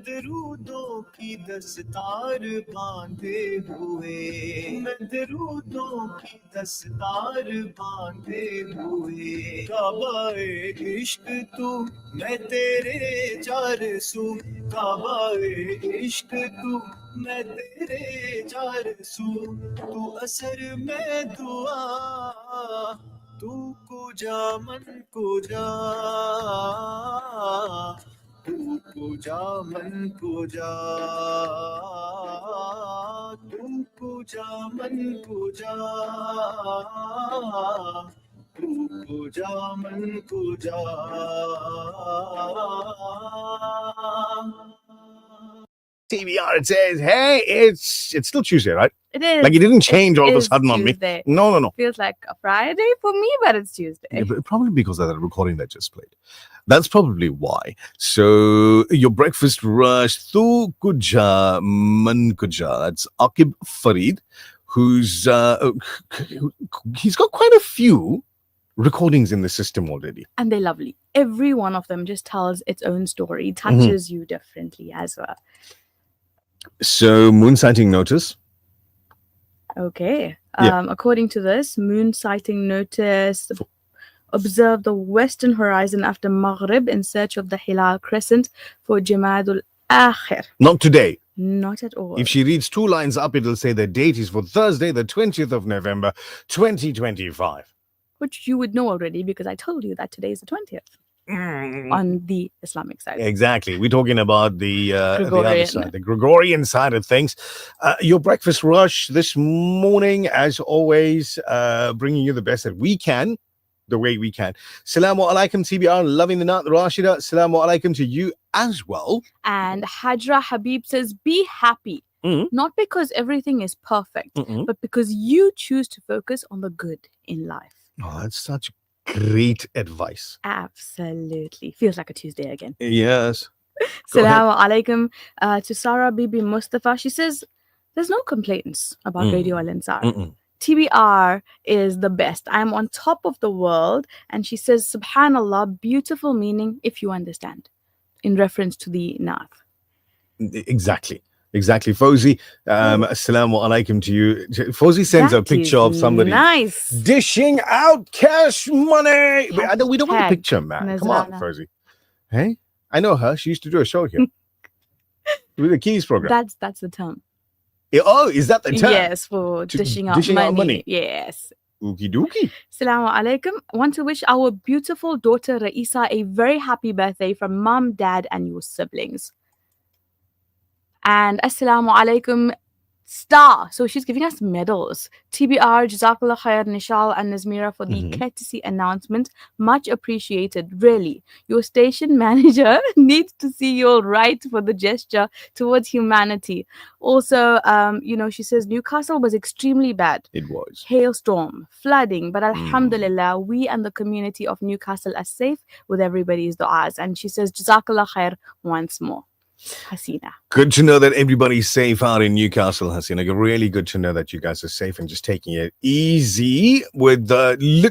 दरूदों की दस्तार बांधे हुए, मैं दरूदों की दस्तार बांधे हुए, काबाए इश्क तू मैं तेरे जारसू, काबाए इश्क तू मैं तेरे जारसू, तू असर में दुआ, तू कुजा मन कुजा, तू कुजा मन कुजा, तू कुजा मन कुजा, तू कुजा मन कुजा. TBR, it says, hey, it's still Tuesday, right? It is. Like, it didn't change all of a is sudden on me. Tuesday. No. Feels like a Friday for me, but it's Tuesday. Yeah, but probably because of that recording that just played. That's probably why. So, your breakfast rush, Tu Kuja Man Kuja. That's Akib Farid, who's he's got quite a few recordings in the system already. And they're lovely. Every one of them just tells its own story, touches you differently as well. So, moon sighting notice. Okay. Yeah. According to this, moon sighting notice observe the western horizon after Maghrib in search of the Hilal crescent for Jamadul Akhir. Not today. Not at all. If she reads 2 lines up, it'll say the date is for Thursday, the 20th of November, 2025. Which you would know already because I told you that today is the 20th. On the Islamic side. Exactly. We're talking about the other side, the Gregorian side of things. Your breakfast rush this morning, as always, bringing you the best that we can, the way we can. Salamu alaikum, TBR, loving the night, Rashida. Salamu alaikum to you as well. And Hajra Habib says, be happy. Not because everything is perfect, but because you choose to focus on the good in life. Oh, that's such great advice. Absolutely. Feels like a Tuesday again. Yes. Salaamu alaikum to Sarah Bibi Mustafa. She says, there's no complaints about Radio Al Ansar. TBR is the best. I'm on top of the world. And she says, Subhanallah, beautiful meaning if you understand. In reference to the Naath. Exactly. Fawzi, assalamu alaikum to you. Fawzi sends a picture of somebody dishing out cash money. We don't want a picture, man. Nazana. Come on, Fawzi. Hey, I know her. She used to do a show here with the Keys program. That's the term. Oh, is that the term? Yes, for dishing out money. Yes. Ookie dookie. Assalamu alaikum. Want to wish our beautiful daughter Raisa a very happy birthday from mom, dad, and your siblings. And Assalamu alaikum Star. So she's giving us medals. TBR, Jazakallah Khair, Nishal and Nazmira for the courtesy announcement. Much appreciated, really. Your station manager needs to see you all right for the gesture towards humanity. Also, she says Newcastle was extremely bad. It was. Hailstorm, flooding, but alhamdulillah, we and the community of Newcastle are safe with everybody's du'as. And she says Jazakallah Khair once more. Hasina. Good to know that everybody's safe out in Newcastle, Hasina. Really good to know that you guys are safe and just taking it easy with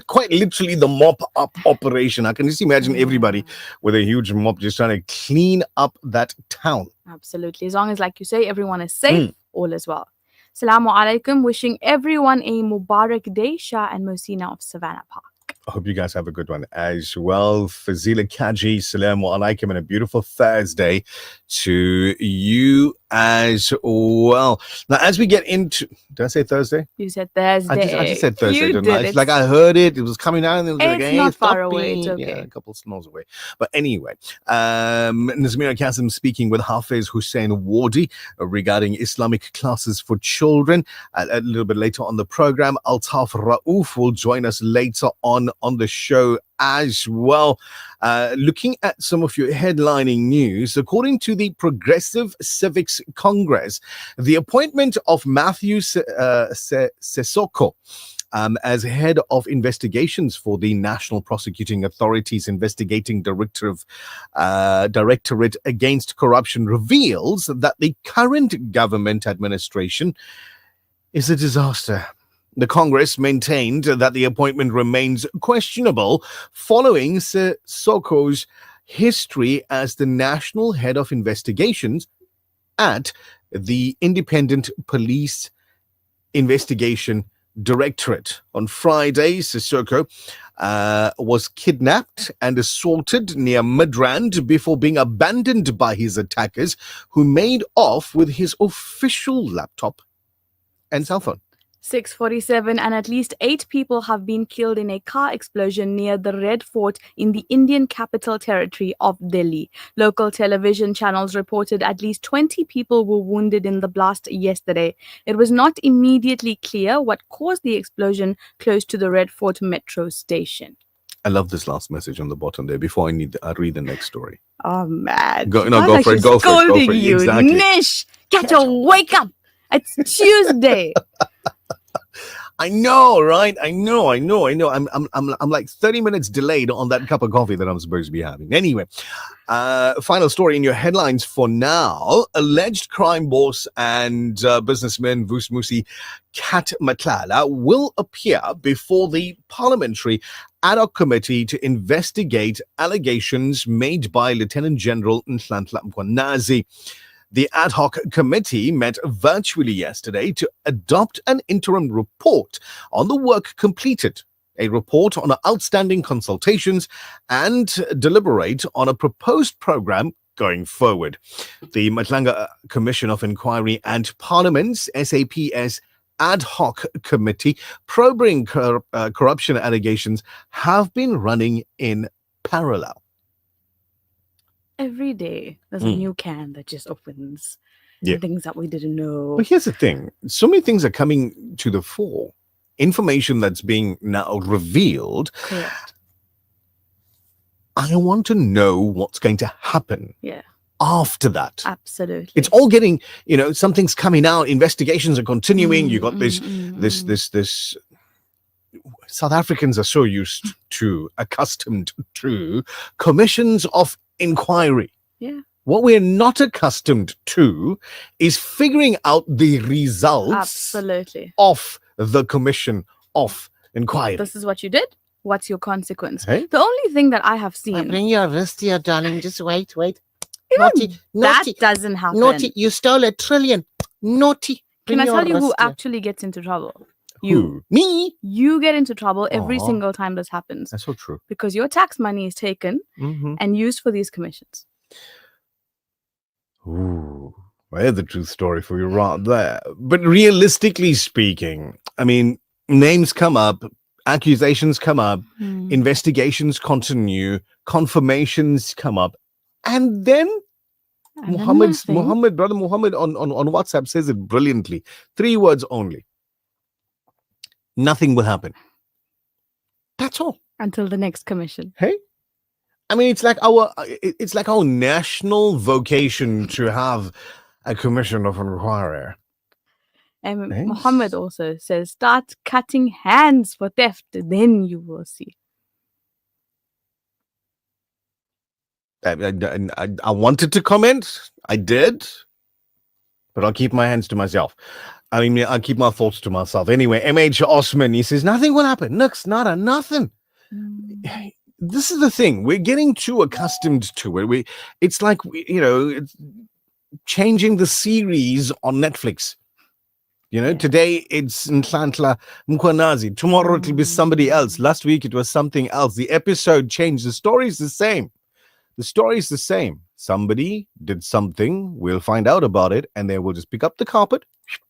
quite literally the mop up operation. I can just imagine everybody with a huge mop just trying to clean up that town. Absolutely. As long as, like you say, everyone is safe, all is well. Assalamu alaikum. Wishing everyone a Mubarak day, Shah and Mosina of Savannah Park. I hope you guys have a good one as well. Fazila Kaji, Salamu alaikum, and a beautiful Thursday to you as well. Now, as we get into... Did I say Thursday? You said Thursday. I just said Thursday, you didn't did. I? It's like I heard it. It was coming out. And it was it's not far away. It's okay. Yeah, a couple of snows away. But anyway, Nazmira Kasim speaking with Hafiz Hussein Wardi regarding Islamic classes for children. A little bit later on the program, Altaf Rauf will join us later on the show as well. Looking at some of your headlining news, according to the Progressive Civics Congress, the appointment of Matthew Sesoko as head of investigations for the National Prosecuting Authority's investigating directorate against corruption reveals that the current government administration is a disaster. The Congress maintained that the appointment remains questionable following Soko's history as the national head of investigations at the Independent Police Investigation Directorate. On Friday, Sissoko was kidnapped and assaulted near Midrand before being abandoned by his attackers, who made off with his official laptop and cell phone. 6:47, and at least 8 people have been killed in a car explosion near the Red Fort in the Indian capital territory of Delhi. Local television channels reported at least 20 people were wounded in the blast yesterday. It was not immediately clear what caused the explosion close to the Red Fort metro station. I love this last message on the bottom there before I read the next story. Oh, man. Go for Like it, she's go for it, go for scolding it. you. Exactly. Nish, Kato, wake up. It's Tuesday. I know, right? I know. I'm like 30 minutes delayed on that cup of coffee that I'm supposed to be having. Anyway, final story in your headlines for now. Alleged crime boss and businessman Vusmusi Kat Matlala will appear before the Parliamentary Ad Hoc Committee to investigate allegations made by Lieutenant General Nhlanhla Mkhwanazi. The ad hoc committee met virtually yesterday to adopt an interim report on the work completed, a report on outstanding consultations, and deliberate on a proposed program going forward. The Matlanga Commission of Inquiry and Parliament's SAPS ad hoc committee probing corruption allegations have been running in parallel. Every day, there's a new can that just opens. Yeah. Things that we didn't know. But here's the thing. So many things are coming to the fore. Information that's being now revealed. Correct. I want to know what's going to happen Yeah, after that. absolutely. It's all getting, something's coming out. Investigations are continuing. You got this. South Africans are so accustomed to commissions of inquiry. Yeah. What we're not accustomed to is figuring out the results Absolutely. of the commission of inquiry. This is what you did. What's your consequence? Hey? The only thing that I have seen, Bring your wrist here, darling. Just wait. even Naughty, that naughty, doesn't happen. naughty. You stole $1 trillion. Naughty. Can Bring I your tell you who wrist here. actually gets into trouble? Who? Me? You get into trouble every Aw. single time this happens That's so true. because your tax money is taken Mm-hmm. and used for these commissions. Ooh, I had the truth story for you right there. But realistically speaking, I mean, names come up, accusations come up, investigations continue, confirmations come up, and then And then Brother Muhammad on WhatsApp says it brilliantly. 3 words only. Nothing will happen. That's all. until the next commission. Hey, I mean, it's like our national vocation to have a commission of inquiry. Nice. Muhammad also says, start cutting hands for theft, then you will see. I wanted to comment. I did, but I'll keep my hands to myself. I mean, I'll keep my thoughts to myself. Anyway, MH Osman, he says, nothing will happen. Nux, nada, nothing. This is the thing. We're getting too accustomed to it. It's like, it's changing the series on Netflix. Today it's Nhlanhla Mkhwanazi. Tomorrow it'll be somebody else. Last week it was something else. The episode changed. The story is the same. Somebody did something. We'll find out about it, and then we'll just pick up the carpet.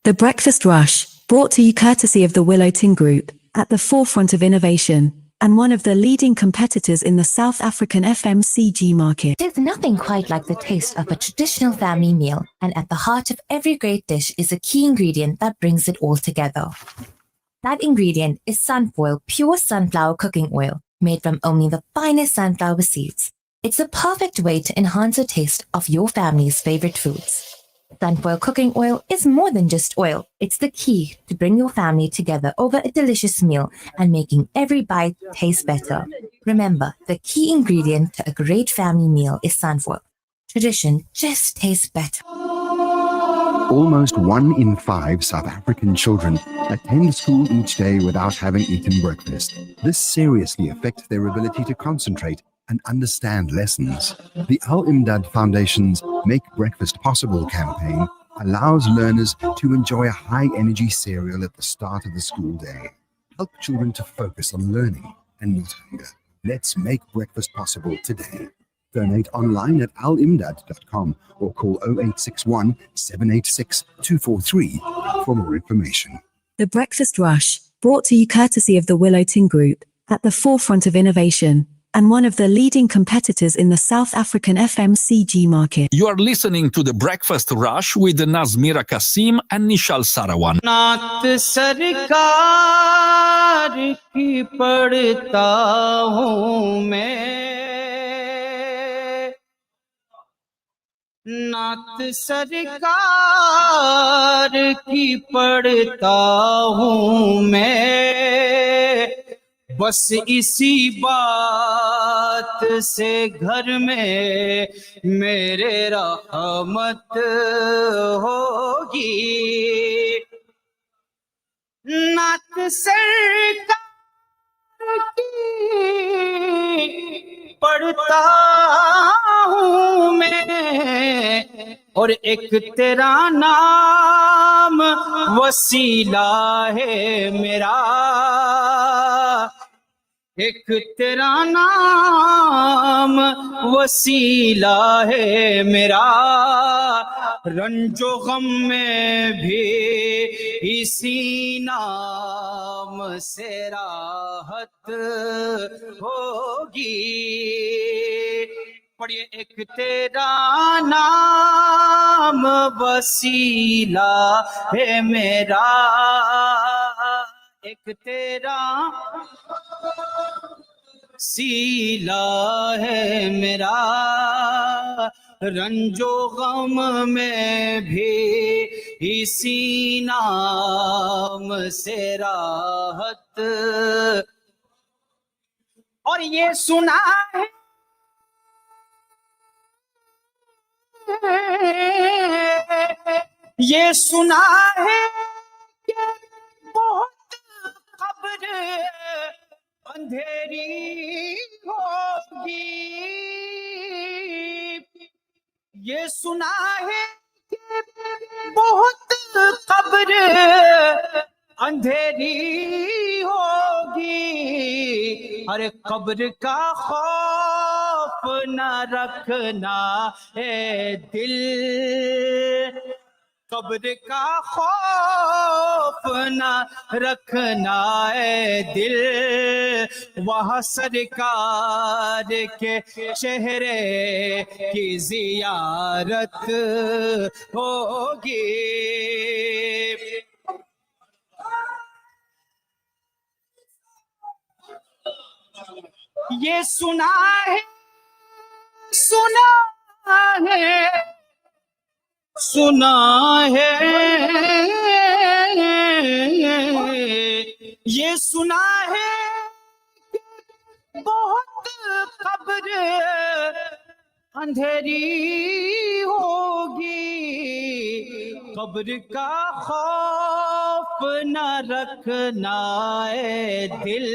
The Breakfast Rush, brought to you courtesy of the Willow Tin Group, at the forefront of innovation, and one of the leading competitors in the South African FMCG market. There's nothing quite like the taste of a traditional family meal, and at the heart of every great dish is a key ingredient that brings it all together. That ingredient is Sunfoil Pure Sunflower Cooking Oil, made from only the finest sunflower seeds. It's a perfect way to enhance the taste of your family's favorite foods. Sunfoil Cooking Oil is more than just oil. It's the key to bring your family together over a delicious meal and making every bite taste better. Remember, the key ingredient to a great family meal is Sunfoil. Tradition just tastes better. Almost 1 in 5 South African children attend school each day without having eaten breakfast. This seriously affects their ability to concentrate and understand lessons. The Al Imdad Foundation's Make Breakfast Possible campaign allows learners to enjoy a high-energy cereal at the start of the school day. Help children to focus on learning and not hunger. Let's make breakfast possible today. Donate online at alimdad.com or call 0861 786 243 for more information. The Breakfast Rush, brought to you courtesy of the Willow Tin Group, at the forefront of innovation, and one of the leading competitors in the South African FMCG market. You are listening to The Breakfast Rush with Nazmira Kasim and Nishal Sarawan. नात सरकार की पढ़ता हूँ मैं, नात सरकार की पढ़ता हूँ मैं, बस इसी बात से घर में मेरे रहमत होगी। नात सरकार की पढ़ता हूँ मैं, और एक तेरा नाम वसीला है मेरा, एक तेरा नाम वसीला है मेरा, रंजो गम में भी इसी नाम से राहत होगी। पढ़िए, एक तेरा नाम वसीला है मेरा, एक तेरा सीला है मेरा, रंजो गम में भी इसी नाम से राहत। और ये सुना है ये सुना है कि बहुत कब्र अंधेरी होगी, ये सुना है कि बहुत कब्र अंधेरी होगी। अरे कब्र का खौफ न रखना है दिल, कब्र का खौफ न रखना है दिल, वहाँ सरकार के चेहरे की जियारत होगी। ये सुना है सुना है ये सुना है बहुत कब्र अंधेरी होगी, कब्र का खौफ न रखना है दिल,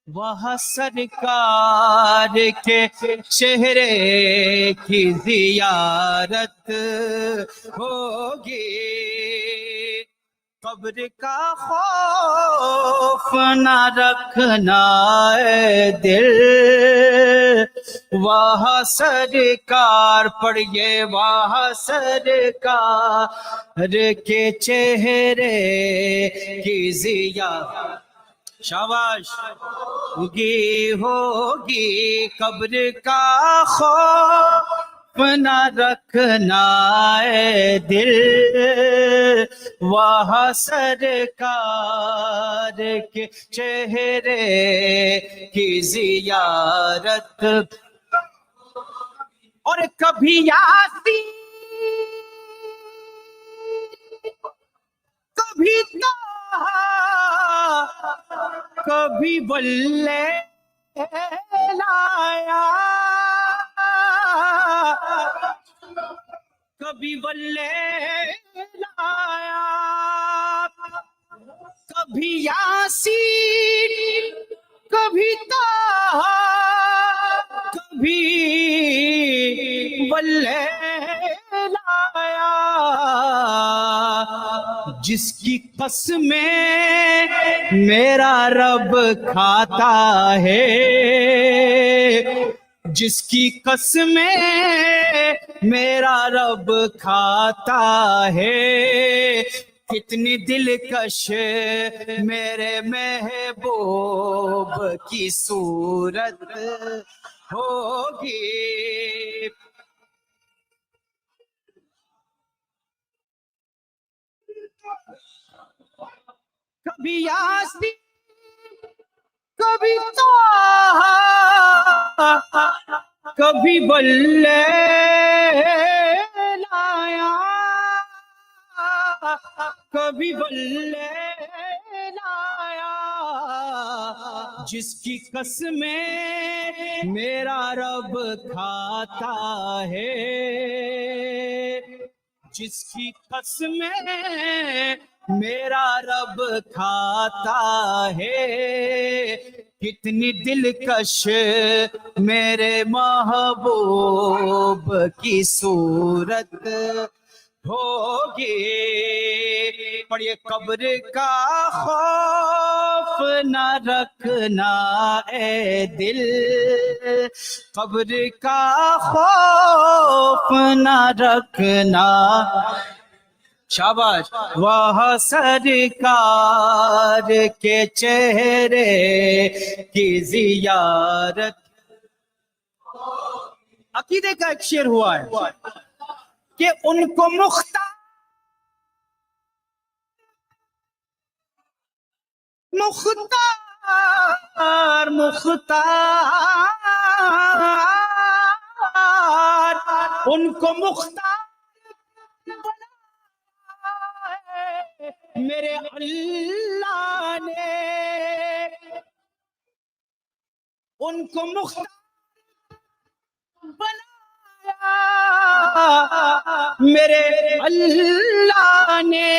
वहाँ सरकार के चेहरे की जियारत होगी। कब्र का खौफ न रखना है दिल, वहाँ सरकार पढ़िए, वहाँ सरकार के चेहरे की जियारत शाबाश होगी। कब्र का खौफ न रखना है दिल, वहाँ सरकार के चेहरे की जियारत। और कभी यासीन कभी कभी बल्ले लाया, कभी बल्ले लाया, कभी यासीन कभी ताहा, جس کی قسمیں میرا رب کھاتا ہے جس کی قسمیں میرا رب کھاتا ہے کتنی دلکش میرے محبوب کی صورت ہوگی کبھی یاسین کبھی طٰہٰ کبھی لایا کبھی لایا جس کی قسمیں میرا رب کھاتا ہے جس کی قسمیں میرا رب کھاتا ہے کتنی دلکش میرے محبوب کی صورت ہوگی پڑھیے قبر کا خوف نہ رکھنا اے دل قبر کا خوف نہ رکھنا شاباش وہ سرکار کے چہرے کی زیارت عقیدے کا ایک شعر ہوا ہے کہ ان کو مختار ان کو مختار میرے اللہ نے ان کو مختار بنایا میرے اللہ نے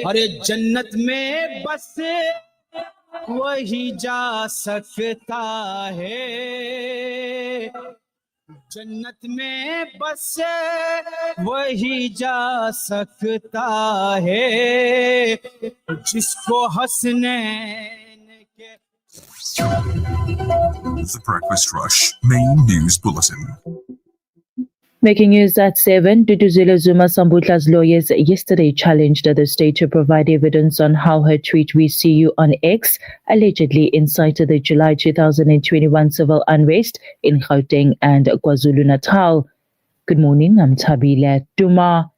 ارے جنت میں بس وہی جا سکتا ہے جنت میں بس وہی جا سکتا ہے جس کو حسنین کے The Breakfast Rush Main News Bulletin. Making news at 7, Duduzile Zuma Sambutla's lawyers yesterday challenged the state to provide evidence on how her tweet "We see you" on X allegedly incited the July 2021 civil unrest in Gauteng and KwaZulu-Natal. Good morning, I'm Tabila Duma.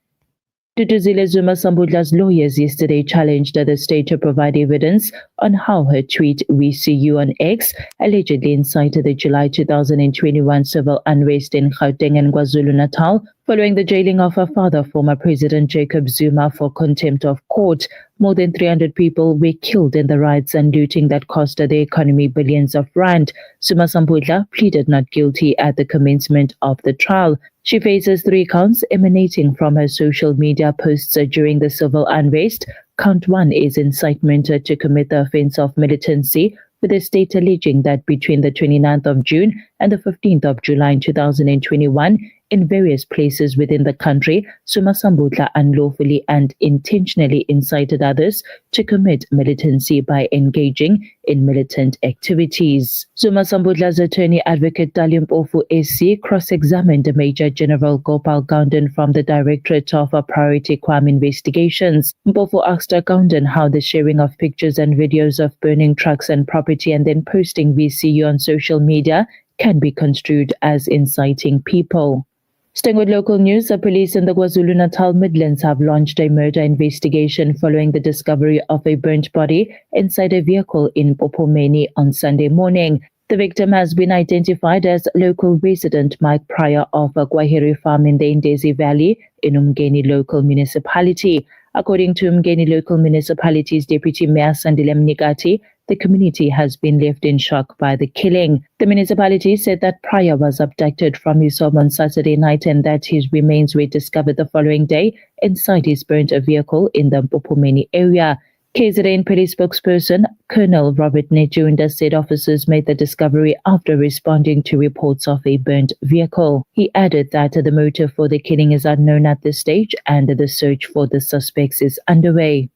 Duduzile Zuma Sambutla's lawyers yesterday challenged the state to provide evidence on how her tweet "We see you" on X allegedly incited the July 2021 civil unrest in Gauteng and KwaZulu-Natal following the jailing of her father, former President Jacob Zuma, for contempt of court. More than 300 people were killed in the riots and looting that cost the economy billions of rand. Zuma Sambutla pleaded not guilty at the commencement of the trial. She faces 3 counts emanating from her social media posts during the civil unrest. Count 1 is incitement to commit the offense of militancy, with the state alleging that between the 29th of June and the 15th of July 2021, in various places within the country, Zuma Sambutla unlawfully and intentionally incited others to commit militancy by engaging in militant activities. Zuma Sambutla's attorney advocate Dalim Mpofu SC cross-examined Major General Gopal Gandhan from the Directorate of Priority Crime Investigations. Mpofu asked Gandhan how the sharing of pictures and videos of burning trucks and property and then posting VCU on social media can be construed as inciting people. Staying with local news, the police in the KwaZulu-Natal Midlands have launched a murder investigation following the discovery of a burnt body inside a vehicle in Popomeni on Sunday morning. The victim has been identified as local resident Mike Pryor of a Gwahiri farm in the Ndezi Valley in Umgeni local municipality. According to Umgeni local municipality's Deputy Mayor Sandile Mnikati, the community has been left in shock by the killing. The municipality said that Pryor was abducted from his home on Saturday night and that his remains were discovered the following day inside his burnt vehicle in the Popomeni area. KZN police spokesperson Colonel Robert Nejunda said officers made the discovery after responding to reports of a burnt vehicle. He added that the motive for the killing is unknown at this stage and the search for the suspects is underway.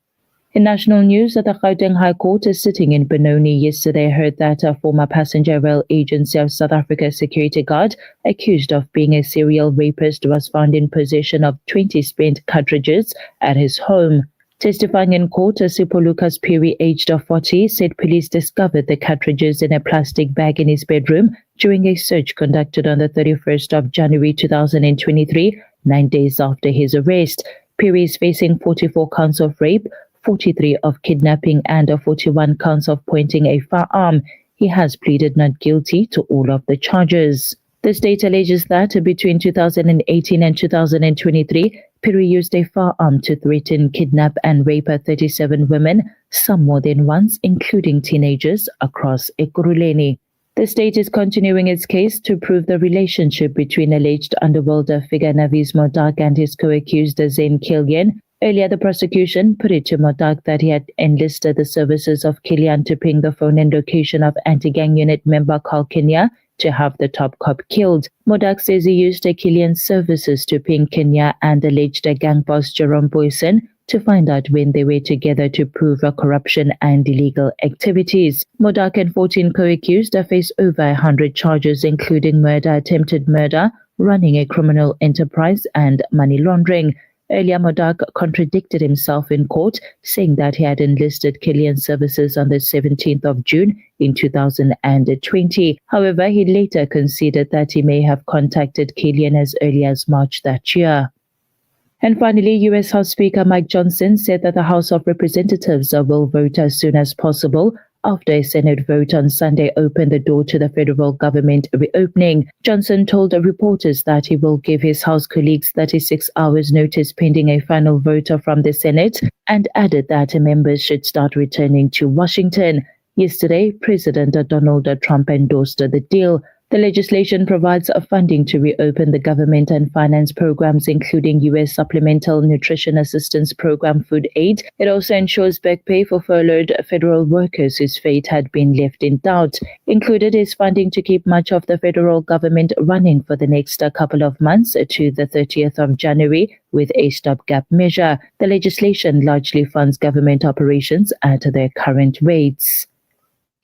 In national news, the Gauteng High Court is sitting in Benoni yesterday heard that a former passenger rail agency of South Africa security guard accused of being a serial rapist was found in possession of 20 spent cartridges at his home. Testifying in court, Sipho Lucas Piri, aged 40, said police discovered the cartridges in a plastic bag in his bedroom during a search conducted on the 31st of January 2023, 9 days after his arrest. Piri is facing 44 counts of rape, 43 of kidnapping and 41 counts of pointing a firearm. He has pleaded not guilty to all of the charges. The state alleges that between 2018 and 2023, Piri used a firearm to threaten, kidnap and rape 37 women, some more than once, including teenagers, across Ekurhuleni. The state is continuing its case to prove the relationship between alleged underworlder figure Navis Modak and his co-accused Zain Killian. Earlier, the prosecution put it to Modak that he had enlisted the services of Killian to ping the phone and location of anti-gang unit member Carl Kenya to have the top cop killed. Modak says he used Killian's services to ping Kenya and alleged gang boss Jerome Boyson to find out when they were together to prove corruption and illegal activities. Modak and 14 co-accused face over 100 charges, including murder, attempted murder, running a criminal enterprise, and money laundering. Earlier, Modak contradicted himself in court, saying that he had enlisted Killian's services on the 17th of June in 2020. However, he later conceded that he may have contacted Killian as early as March that year. And finally, U.S. House Speaker Mike Johnson said that the House of Representatives will vote as soon as possible after a Senate vote on Sunday opened the door to the federal government reopening. Johnson told reporters that he will give his House colleagues 36 hours notice pending a final vote from the Senate, and added that members should start returning to Washington. Yesterday, President Donald Trump endorsed the deal. The legislation provides funding to reopen the government and finance programs, including U.S. Supplemental Nutrition Assistance Program Food Aid. It also ensures back pay for furloughed federal workers whose fate had been left in doubt. Included is funding to keep much of the federal government running for the next couple of months to the 30th of January with a stopgap measure. The legislation largely funds government operations at their current rates.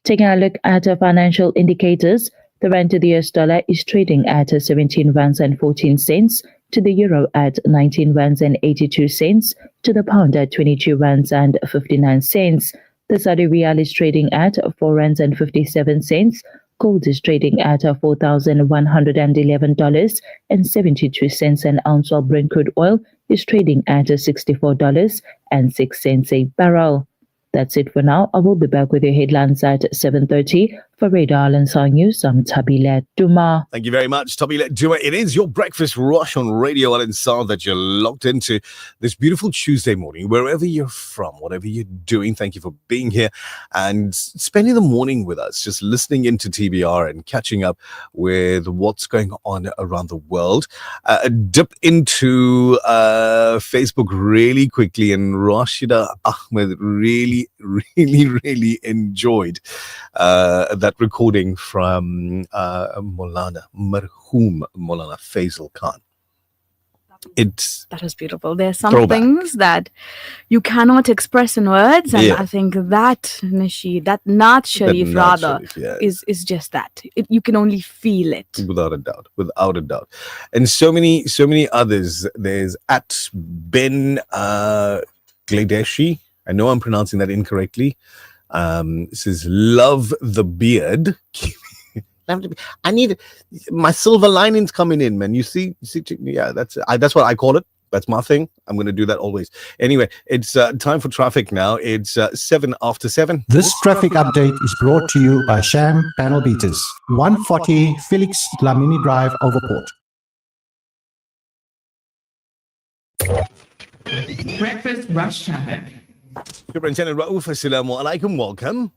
Taking a look at financial indicators, the rand to the US dollar is trading at 17 rands and 14 cents, to the euro at 19 rands and 82 cents, to the pound at 22 rands and 59 cents. The Saudi Riyal is trading at 4 rands and 57 cents. Gold is trading at $4,111 and 72 cents an ounce, while Brent crude oil is trading at $64 and 6 cents a barrel. That's it for now. I will be back with your headlines at 7:30. For Radar Al Ansar News, I'm Tabile Duma. Thank you very much, Tabile Duma. It is your breakfast rush on Radio Al Ansar that you're locked into this beautiful Tuesday morning, wherever you're from, whatever you're doing. Thank you for being here and spending the morning with us, just listening into TBR and catching up with what's going on around the world. Dip into Facebook really quickly, and Rashida Ahmed really enjoyed that recording from Marhoom Maulana Faisal Khan. That was beautiful. There are some Throwback. things that you cannot express in words, and Yeah. I think that Nasheed, that Naat Sharif Naat rather, Sharif, yeah. is just that. You can only feel it. Without a doubt. And so many others. There's at Ben Gladeshi. I know I'm pronouncing that incorrectly. It says, love the beard. I need my silver linings coming in, man. You see, yeah, that's what I call it. That's my thing. I'm going to do that always. Anyway, it's time for traffic now. It's 7 after 7. This traffic update is brought to you by Sham Panel Beaters, 140 Felix Dlamini Drive, Overport. Breakfast rush traffic. Superintendent Raouf, assalamu alaikum. Welcome.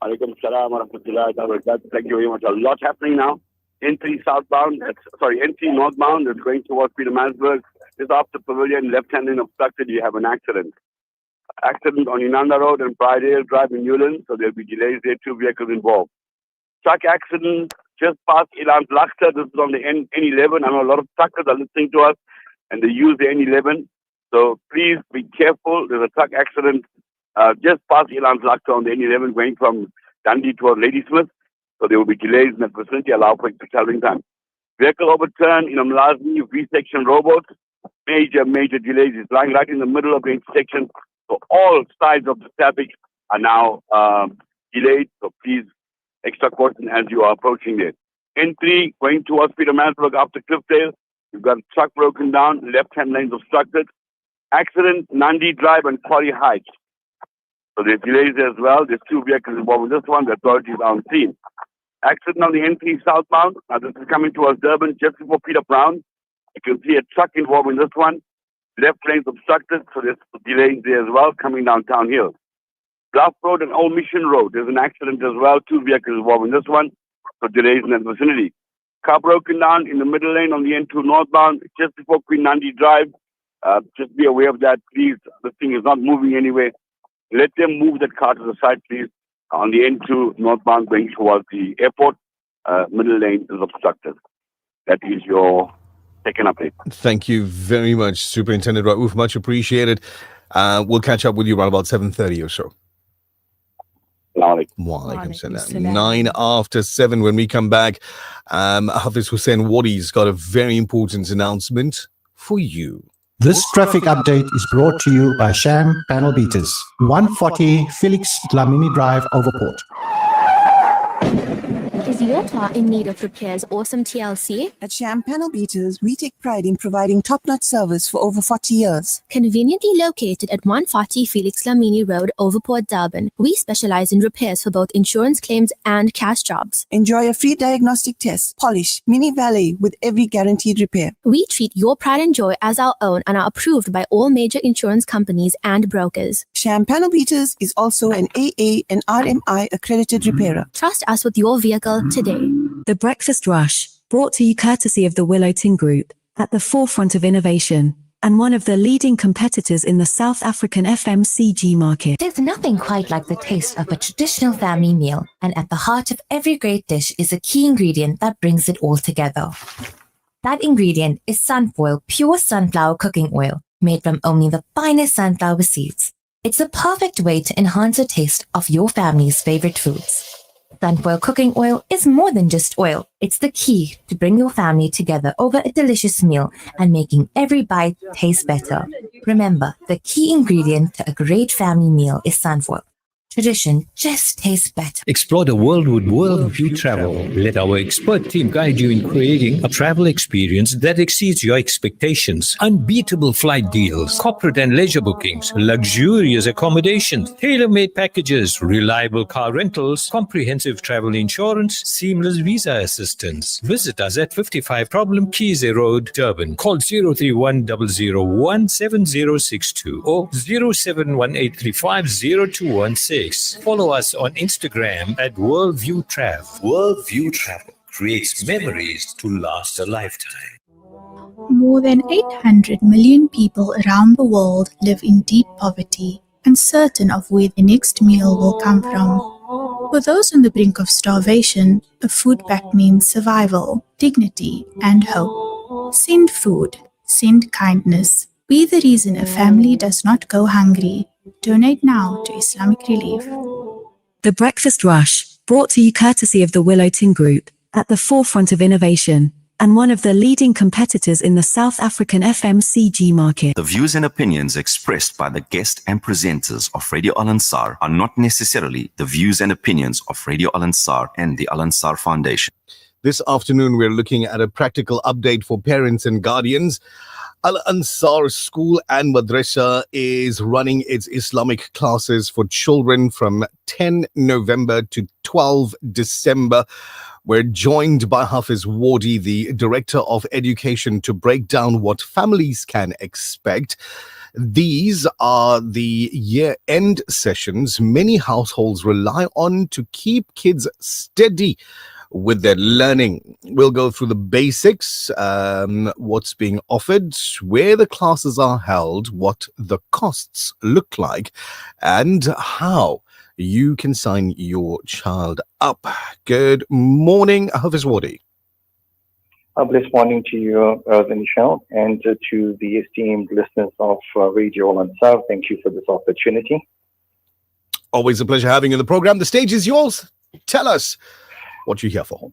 Alaikum salam wa rahmatullahi wa barakatuh. Thank you very much. A lot happening now. N3 southbound, N3 northbound is going towards Peter Mansburg. Just after Pavilion, left hand lane obstructed, you have an accident. accident on Inanda Road and Prydale Drive in Newland, so there'll be delays there, 2 vehicles involved. Truck accident just past Ilan Lakhta. This is on the N11. I know a lot of truckers are listening to us and they use the N11. So please be careful. There's a truck accident just past Ilan Lakhta on the N11 going from Dundee towards Ladysmith. So there will be delays in that vicinity. Allow for extra traveling time. Vehicle overturn in Umlazni V-section rowboat. Major delays. It's lying right in the middle of the intersection. So all sides of the traffic are now delayed. So please, extra caution as you are approaching there. N3 going towards Petermansburg after Cliffdale. You've got a truck broken down, left-hand lanes obstructed. Accident, Nandi Drive and Quarry Heights. So there's delays as well. There's 2 vehicles involved in this one. The authorities are on scene. Accident on the N3 southbound. Now this is coming towards Durban just before Peter Brown. You can see a truck involved in this one. Left lanes obstructed, so there's delays there as well coming down Town Hill. Bluff Road and Old Mission Road. There's an accident as well. 2 vehicles involved in this one. So delays in that vicinity. Car broken down in the middle lane on the N2 northbound just before Queen Nandi Drive. Just be aware of that, please. The thing is not moving anywhere. Let them move that car to the side, please. On the N2 northbound going towards the airport, middle lane is obstructed. That is your second update. Thank you very much, Superintendent Rauf. Much appreciated. We'll catch up with you around about 7:30 or so. Walaikum salam. 9 after 7 when we come back. Hafiz Hussein Wadi's got a very important announcement for you. This traffic update is brought to you by Sham Panel Beaters, 140 Felix Dlamini Drive, Overport. Is your car in need of repairs or some TLC? At Sham Panel Beaters, we take pride in providing top-notch service for over 40 years. Conveniently located at 140 Felix Dlamini Road, Overport, Durban, we specialize in repairs for both insurance claims and cash jobs. Enjoy a free diagnostic test, polish, mini valet with every guaranteed repair. We treat your pride and joy as our own and are approved by all major insurance companies and brokers. Sham Panel Beaters is also an AA and RMI accredited repairer. Trust us with your vehicle today. The Breakfast Rush, brought to you courtesy of the Willow Tin Group, at the forefront of innovation, and one of the leading competitors in the South African FMCG market. There's nothing quite like the taste of a traditional family meal, and at the heart of every great dish is a key ingredient that brings it all together. That ingredient is Sunfoil Pure Sunflower Cooking Oil, made from only the finest sunflower seeds. It's the perfect way to enhance the taste of your family's favorite foods. Sunfoil cooking oil is more than just oil. It's the key to bring your family together over a delicious meal and making every bite taste better. Remember, the key ingredient to a great family meal is sunfoil. Tradition just tastes better. Explore the world with Worldview Travel. Let our expert team guide you in creating a travel experience that exceeds your expectations. Unbeatable flight deals, corporate and leisure bookings, luxurious accommodations, tailor-made packages, reliable car rentals, comprehensive travel insurance, seamless visa assistance. Visit us at 55 Problem Keys Road, Durban. Call 031-001-7062 or 0718350216. Follow us on Instagram at Worldview Travel. Worldview Travel creates memories to last a lifetime. More than 800 million people around the world live in deep poverty, uncertain of where the next meal will come from. For those on the brink of starvation, a food pack means survival, dignity, and hope. Send food, send kindness. Be the reason a family does not go hungry. Donate now to Islamic Relief. The Breakfast Rush, brought to you courtesy of the Willow Tin Group, at the forefront of innovation, and one of the leading competitors in the South African FMCG market. The views and opinions expressed by the guest and presenters of Radio Al Ansar are not necessarily the views and opinions of Radio Al Ansar and the Al Ansar Foundation. This afternoon, we're looking at a practical update for parents and guardians. Al Ansar School and Madrasa is running its Islamic classes for children from 10 November to 12 December. We're joined by Hafiz Wadi, the Director of Education, to break down what families can expect. These are the year-end sessions many households rely on to keep kids steady with their learning. We'll go through the basics, what's being offered, where the classes are held, what the costs look like, and how you can sign your child up. Good morning, Hafiz Wadi. A blessed morning to you, Nishal, and to the esteemed listeners of Radio Al-Ansar. Thank you for this opportunity. Always a pleasure having you in the program. The stage is yours. Tell us what you're here for.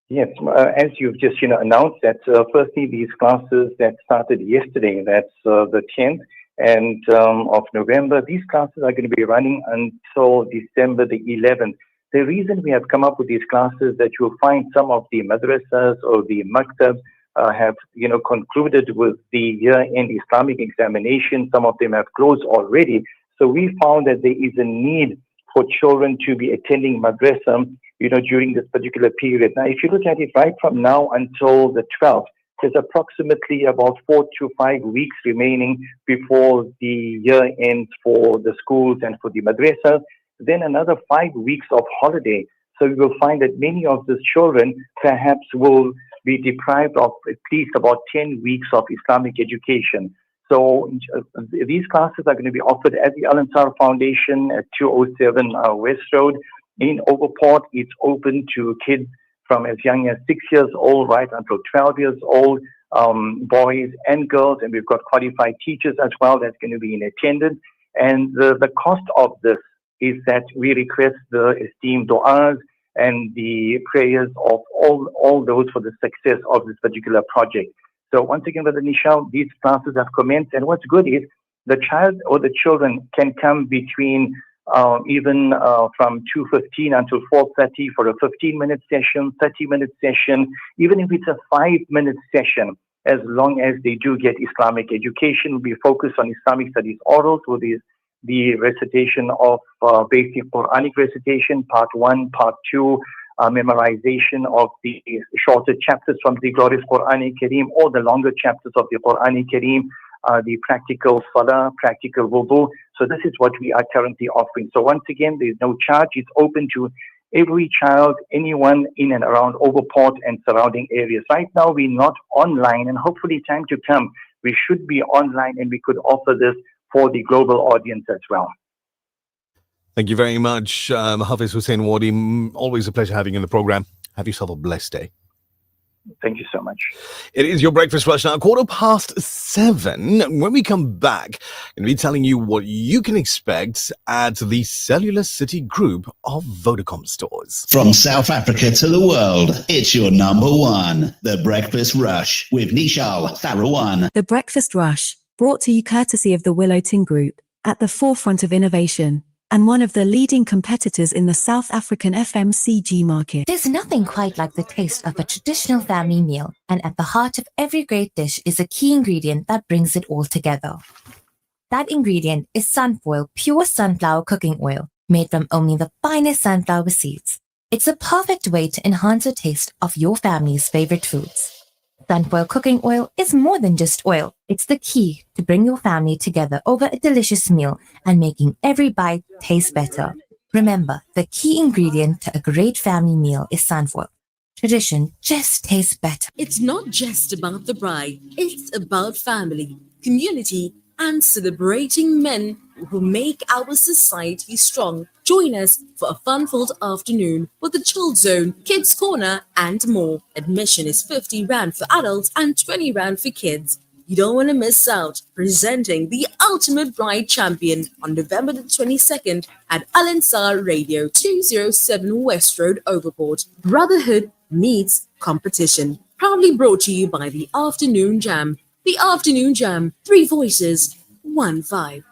Yes, as you've just announced that firstly these classes that started yesterday, that's the 10th and of November, these classes are going to be running until December the 11th. The reason we have come up with these classes that you'll find some of the madrasas or the maktabs have concluded with the year-end Islamic examination. Some of them have closed already. So we found that there is a need for children to be attending madrasa, during this particular period. Now, if you look at it right from now until the 12th, there's approximately about 4 to 5 weeks remaining before the year ends for the schools and for the madrasas. Then another 5 weeks of holiday. So you will find that many of these children perhaps will be deprived of at least about 10 weeks of Islamic education. So these classes are going to be offered at the Al-Ansar Foundation at 207 West Road in Overport. It's open to kids from as young as 6 years old right until 12 years old, boys and girls. And we've got qualified teachers as well that's going to be in attendance. And the cost of this is that we request the esteemed du'as and the prayers of all those for the success of this particular project. So once again, Brother Nishal, these classes have commenced, and what's good is the child or the children can come between even from 2:15 until 4:30 for a 15-minute session, 30-minute session, even if it's a 5-minute session, as long as they do get Islamic education. We focus on Islamic studies orals with the recitation of basic Quranic recitation, part 1, part 2, memorization of the shorter chapters from the glorious Qur'an Kareem or the longer chapters of the Qur'an Kareem, the practical salah, practical wudu. So this is what we are currently offering. So once again, there is no charge. It's open to every child, anyone in and around Overport and surrounding areas. Right now, we're not online, and hopefully time to come, we should be online and we could offer this for the global audience as well. Thank you very much, Hafiz Hussein Wadi. Always a pleasure having you in the program. Have yourself a blessed day. Thank you so much. It is your breakfast rush now, 7:15. When we come back, I'm going to be telling you what you can expect at the Cellular City Group of Vodacom stores. From South Africa to the world, it's your number one, The Breakfast Rush with Nishal Tharuwan. The Breakfast Rush, brought to you courtesy of the Willow Tin Group, at the forefront of innovation, and one of the leading competitors in the South African FMCG market. There's nothing quite like the taste of a traditional family meal, and at the heart of every great dish is a key ingredient that brings it all together. That ingredient is Sunfoil pure sunflower cooking oil, made from only the finest sunflower seeds. It's a perfect way to enhance the taste of your family's favorite foods. Sunfoil cooking oil is more than just oil. It's the key to bring your family together over a delicious meal and making every bite taste better. Remember, the key ingredient to a great family meal is Sunfoil. Tradition just tastes better. It's not just about the bride. It's about family, community, and celebrating men who make our society strong. Join us for a fun-filled afternoon with the Chill Zone, Kids Corner, and more. Admission is 50 Rand for adults and 20 Rand for kids. You don't want to miss out. Presenting the Ultimate Bride Champion on November the 22nd at Al-Ansar Radio 207 West Road, Overport. Brotherhood meets competition. Proudly brought to you by the Afternoon Jam. The Afternoon Jam, 3 voices, 1 vibe.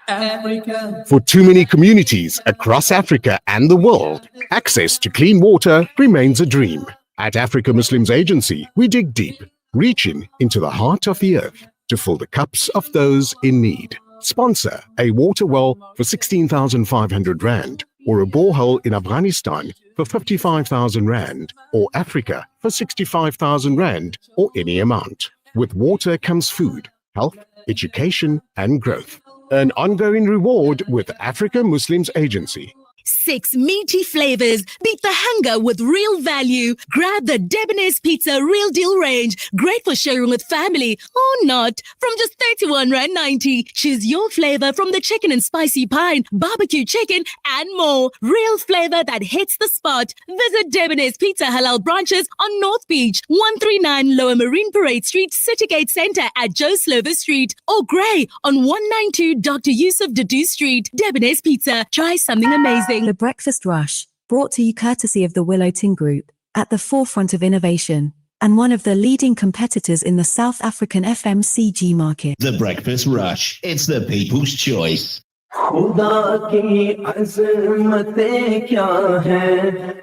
Africa. For too many communities across Africa and the world, access to clean water remains a dream. At Africa Muslims Agency, we dig deep, reaching into the heart of the earth to fill the cups of those in need. Sponsor a water well for 16,500 Rand, or a borehole in Afghanistan for 55,000 Rand, or Africa for 65,000 Rand, or any amount. With water comes food, health, education, and growth. An ongoing reward with Africa Muslims Agency. 6 meaty flavors. Beat the hunger with real value. Grab the Debonairs Pizza Real Deal range. Great for sharing with family or not. From just R31.90. Choose your flavor from the chicken and spicy pine, barbecue chicken, and more. Real flavor that hits the spot. Visit Debonairs Pizza Halal branches on North Beach, 139 Lower Marine Parade Street, Citygate Centre at Joe Slover Street, or Grey on 192 Dr. Yusuf Dadu Street. Debonairs Pizza. Try something amazing. The Breakfast Rush, brought to you courtesy of the Willow Tin Group, at the forefront of innovation, and one of the leading competitors in the South African FMCG market. The Breakfast Rush. It's the people's choice. खुदा की अज़मतें क्या है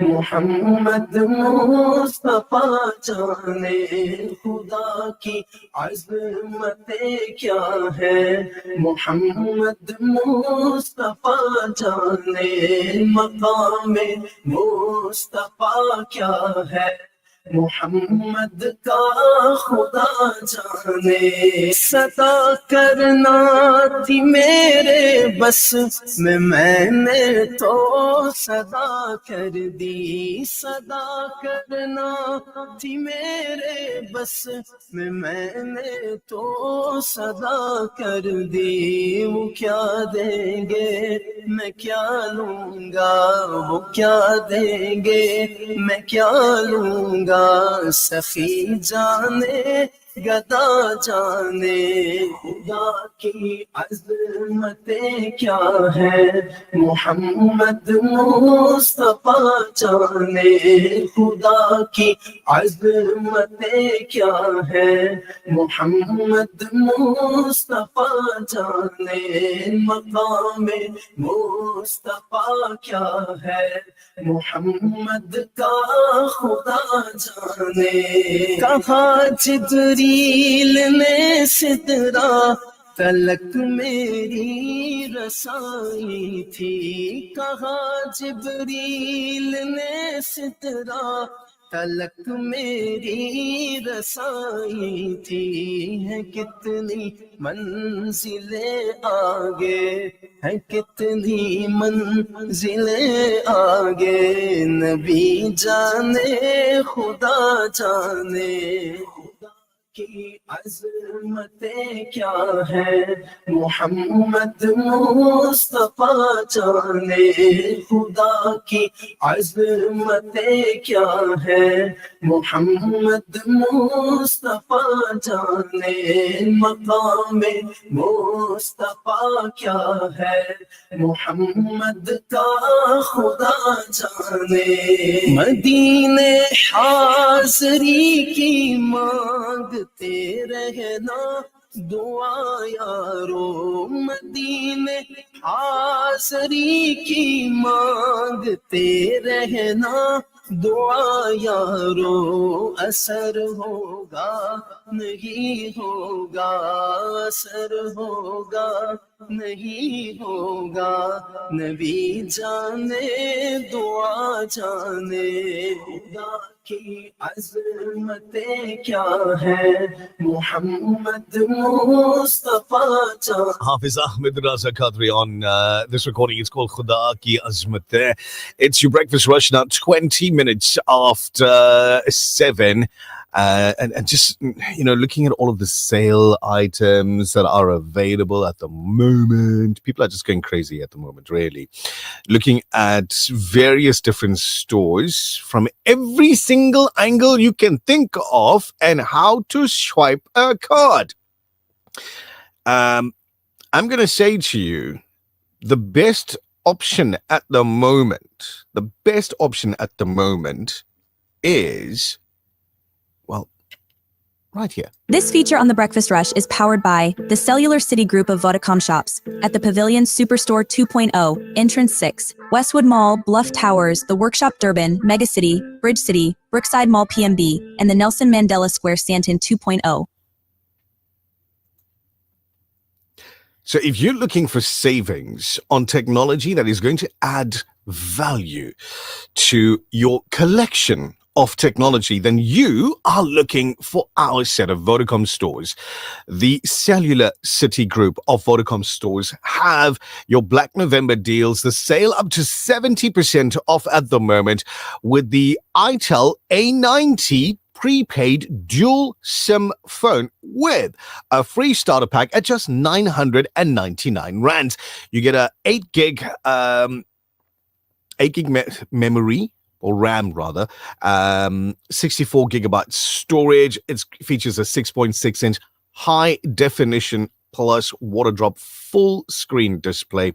मोहम्मद मुस्तफा जाने खुदा की अज़मतें क्या है मोहम्मद मुस्तफा जाने मकाम मुस्तफा क्या है मोहम्मद का खुदा जाने सदा करना थी मेरे बस में मैंने तो सदा कर दी सदा करना थी मेरे बस में मैंने तो सदा कर दी वो क्या देंगे मैं क्या लूंगा वो क्या देंगे मैं क्या लूंगा सखी जाने गदा जाने खुदा की अज़मतें क्या है मोहम्मद मुस्तफा जाने खुदा की अज़मतें क्या है मोहम्मद मुस्तफा जाने मकाम मुस्तफा क्या है मोहम्मद का खुदा जाने कहा जिब्रील ने सिदरा तलक मेरी रसाई थी कहा जिब्रील ने सिदरा तलक मेरी रसाई थी है कितनी मंजिलें आगे है कितनी मंजिलें आगे नबी जाने खुदा जाने की अज़मतें क्या है मोहम्मद मुस्तफा जाने खुदा की अज़मतें क्या है मोहम्मद मुस्तफा जाने मकाम मुस्तफा क्या है मोहम्मद का खुदा जाने मदीने हाज़री की मांग रहना दुआ यारो मदीने हाज़री की मांगते रहना दुआ यारो असर होगा नहीं होगा असर होगा नहीं होगा नबी जाने दुआ जाने खुदा की अज़मतें क्या है मोहम्मद मुस्तफा जाने Hafiz Ahmed Raza Qadri on this recording. It's called Khuda Ki Azmateh. It's your breakfast rush now, 20 minutes after 7. And just, you know, looking at all of the sale items that are available at the moment. People are just going crazy at the moment, really. Looking at various different stores from every single angle you can think of and how to swipe a card. I'm going to say to you, the best option at the moment is, well, right here. This feature on The Breakfast Rush is powered by the Cellular City Group of Vodacom shops at the Pavilion Superstore 2.0, Entrance 6, Westwood Mall, Bluff Towers, The Workshop Durban, Megacity, Bridge City, Brookside Mall PMB, and the Nelson Mandela Square Stanton 2.0. So if you're looking for savings on technology that is going to add value to your collection of technology, then you are looking for our set of Vodacom stores. The Cellular City Group of Vodacom stores have your Black November deals, the sale up to 70% off at the moment with the itel A90 prepaid dual SIM phone with a free starter pack at just 999 rands. You get a 8 gig memory, or RAM rather, 64 gigabyte storage. It features a 6.6 inch high definition plus water drop full screen display,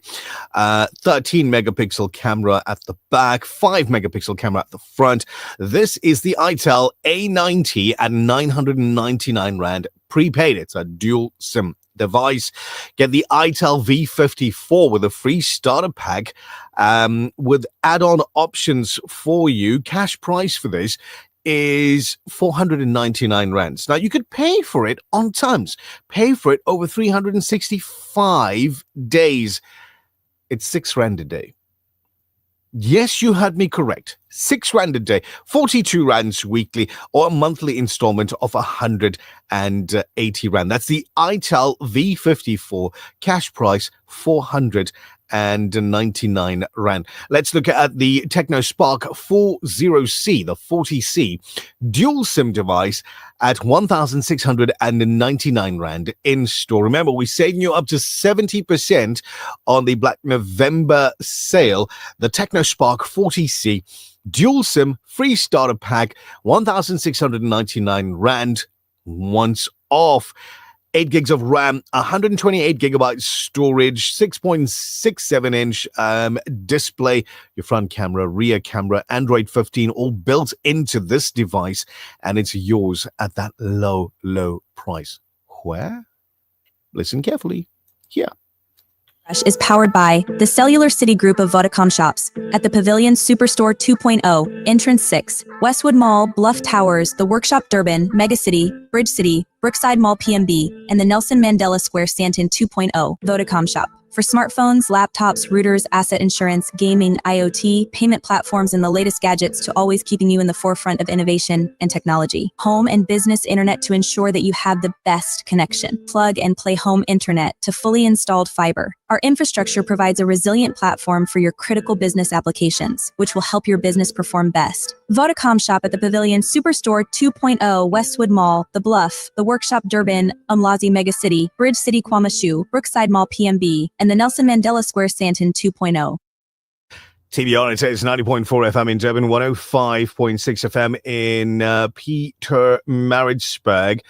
13 megapixel camera at the back, 5 megapixel camera at the front. This is the itel A90 at 999 rand prepaid. It's a dual SIM device. Get the itel V54 with a free starter pack with add-on options for you. Cash price for this is 499 rands. Now you could pay for it on times, pay for it over 365 days. It's 6 rand a day. Yes, you heard me correct. 6 rand a day, 42 rands weekly, or a monthly installment of 180 rand. That's the itel V54, cash price 499 rand. Let's look at the TechnoSpark 40C, the 40C dual SIM device at 1,699 rand in store. Remember, we're saving you up to 70% on the Black November sale. The TechnoSpark 40C dual SIM free starter pack, 1,699 rand once off. 8 gigs of RAM, 128 gigabyte storage, 6.67 inch display, your front camera, rear camera, Android 15, all built into this device, and it's yours at that low, low price. Where? Listen carefully. Here. Rush is powered by the Cellular City Group of Vodacom shops at the Pavilion Superstore 2.0, Entrance 6, Westwood Mall, Bluff Towers, The Workshop Durban, Megacity, Bridge City, Brookside Mall PMB, and the Nelson Mandela Square Stanton 2.0 Vodacom shop. For smartphones, laptops, routers, asset insurance, gaming, IoT, payment platforms, and the latest gadgets to always keeping you in the forefront of innovation and technology. Home and business internet to ensure that you have the best connection. Plug and play home internet to fully installed fiber. Our infrastructure provides a resilient platform for your critical business applications, which will help your business perform best. Vodacom shop at the Pavilion Superstore 2.0, Westwood Mall, The Bluff, The Workshop Durban, Umlazi Megacity, Bridge City Kwamashu, Brookside Mall PMB, and the Nelson Mandela Square Stanton 2.0. TBR, it says 90.4 FM in Durban, 105.6 FM in Pietermaritzburg.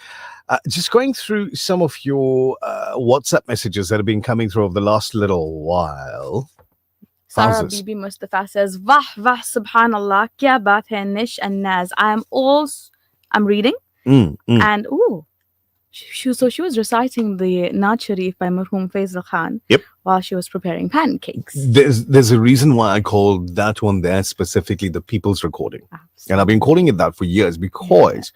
Just going through some of your WhatsApp messages that have been coming through over the last little while. Sarah Bibi Mustafa says, Vah, vah, subhanallah, kya baat hai Nish and Naz. I'm reading. And, she was reciting the Naat Sharif by Marhum Faisal Khan while she was preparing pancakes. There's a reason why I called that one there specifically the People's Recording. And I've been calling it that for years because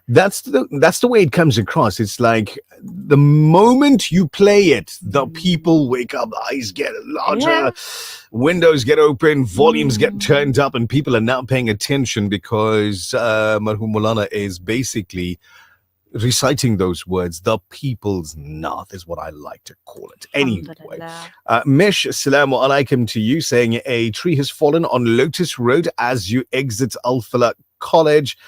that's the way it comes across. It's like the moment you play it, the people wake up, eyes get larger, windows get open, volumes get turned up, and people are now paying attention because Marhum Maulana is basically reciting those words. The people's naat is what I like to call it. Anyway, Mish, assalamu alaikum to you, saying a tree has fallen on Lotus Road as you exit Al-Falah College.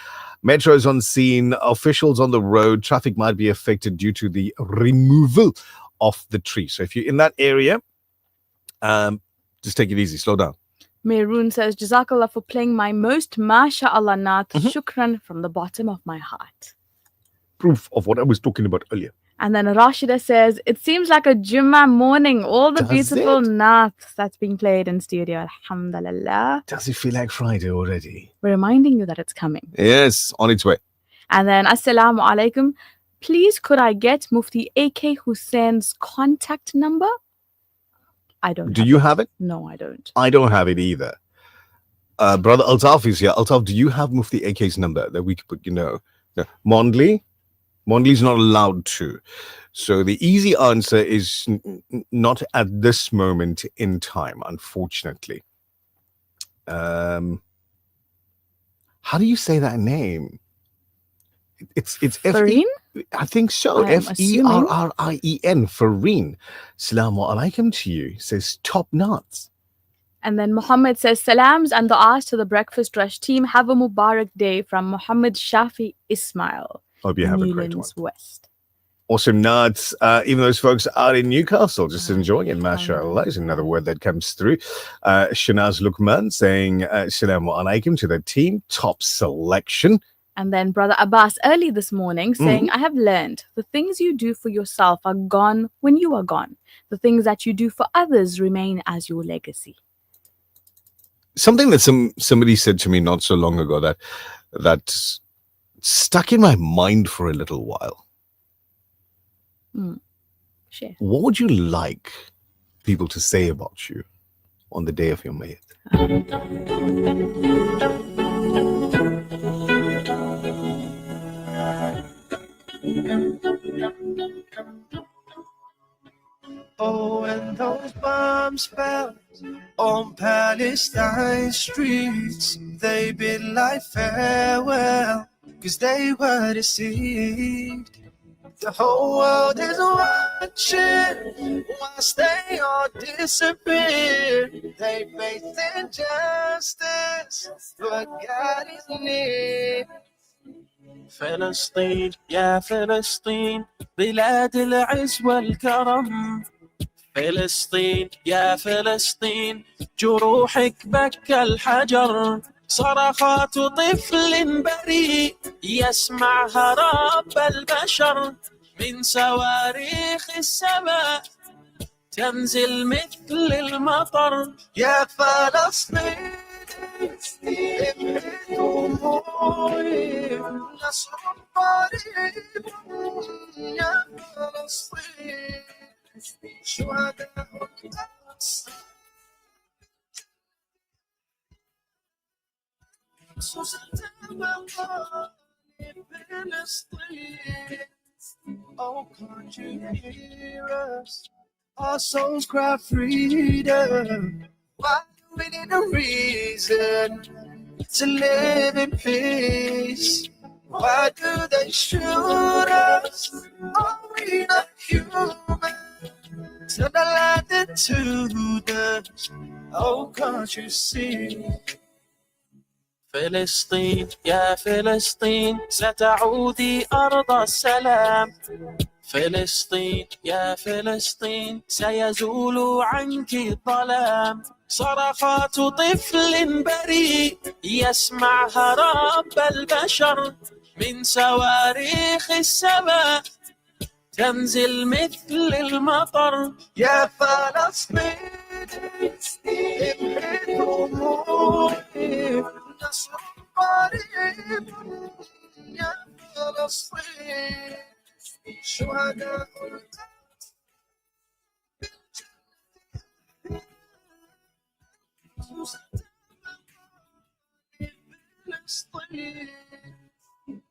Metro's on scene, officials on the road. Traffic might be affected due to the removal of the tree. So if you're in that area, just take it easy, slow down. Meroon says, Jazakallah for playing my most masha'Allah naat. Shukran from the bottom of my heart. Proof of what I was talking about earlier. And then Rashida says, it seems like a Jummah morning. All the beautiful naats that's being played in studio. Alhamdulillah. Does it feel like Friday already? We're reminding you that it's coming. Yes, on its way. And then, Assalamu alaikum. Please, could I get Mufti A.K. Hussein's contact number? I don't. Do you have it? No, I don't. I don't have it either. Brother Altaf is here. Altaf, do you have Mufti A.K.'s number that we could put, Mondley's not allowed to. So the easy answer is not at this moment in time, unfortunately. How do you say that name? It's Fareen? I think so. I'm assuming. Ferrien. Fareen. Assalamu alaikum to you. Says top knots. And then Muhammad says, Salams and du'as to the Breakfast Rush team. Have a Mubarak day from Muhammad Shafi Ismail. Hope you have a great one. Newlands West. Awesome nuts. Even those folks out in Newcastle just enjoying it. MashaAllah is another word that comes through. Shanaz Lukman saying, Assalamu alaikum to the team. Top selection. And then Brother Abbas early this morning saying, I have learned the things you do for yourself are gone when you are gone. The things that you do for others remain as your legacy. Something that somebody said to me not so long ago that stuck in my mind for a little while. Share. What would you like people to say about you on the day of your mayat? Oh, when those bombs fell on Palestine streets, they bid like farewell, 'cause they were deceived. The whole world is watching whilst they all disappear. They face injustice, but God is near. فلسطين يا فلسطين بلاد العز والكرم. فلسطين يا فلسطين جروحك بكى الحجر. صرخات طفل بريء يسمعها رب البشر. من صواريخ السماء تنزل مثل المطر. يا فلسطين ابعد دموعي نصر قريب. يا فلسطين شهداء Oh, can't you hear us? Our souls cry freedom. Why do we need a reason to live in peace? Why do they shoot us? Are we not human? Turn the light into dust. Oh, can't you see? فلسطين يا فلسطين ستعودي أرض السلام. فلسطين يا فلسطين سيزول عنك الظلام. صرخات طفل بريء يسمعها رب البشر. من صواريخ السماء تنزل مثل المطر. يا فلسطين ابعد دموعي نصر قريب. يا فلسطين شهداء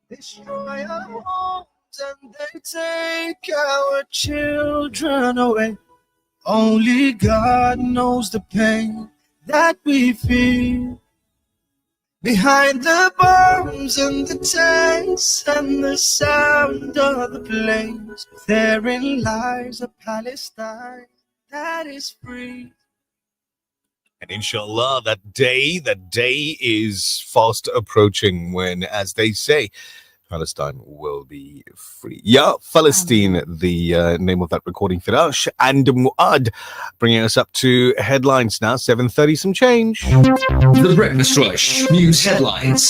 destroy our homes and they take our children away. Only God knows the pain that we feel behind the bombs and the tanks and the sound of the planes. Therein lies a Palestine that is free. And inshallah, that day is fast approaching when, as they say, Palestine will be free. Yeah, Palestine, the name of that recording, Firash and Muad, bringing us up to headlines now, 7:30 some change. The Breakfast Rush News Headlines.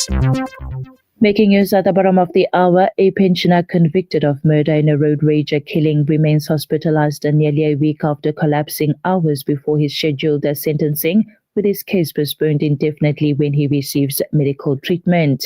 Making news at the bottom of the hour, a pensioner convicted of murder in a road rager killing remains hospitalized nearly a week after collapsing hours before his scheduled sentencing, with his case postponed indefinitely when he receives medical treatment.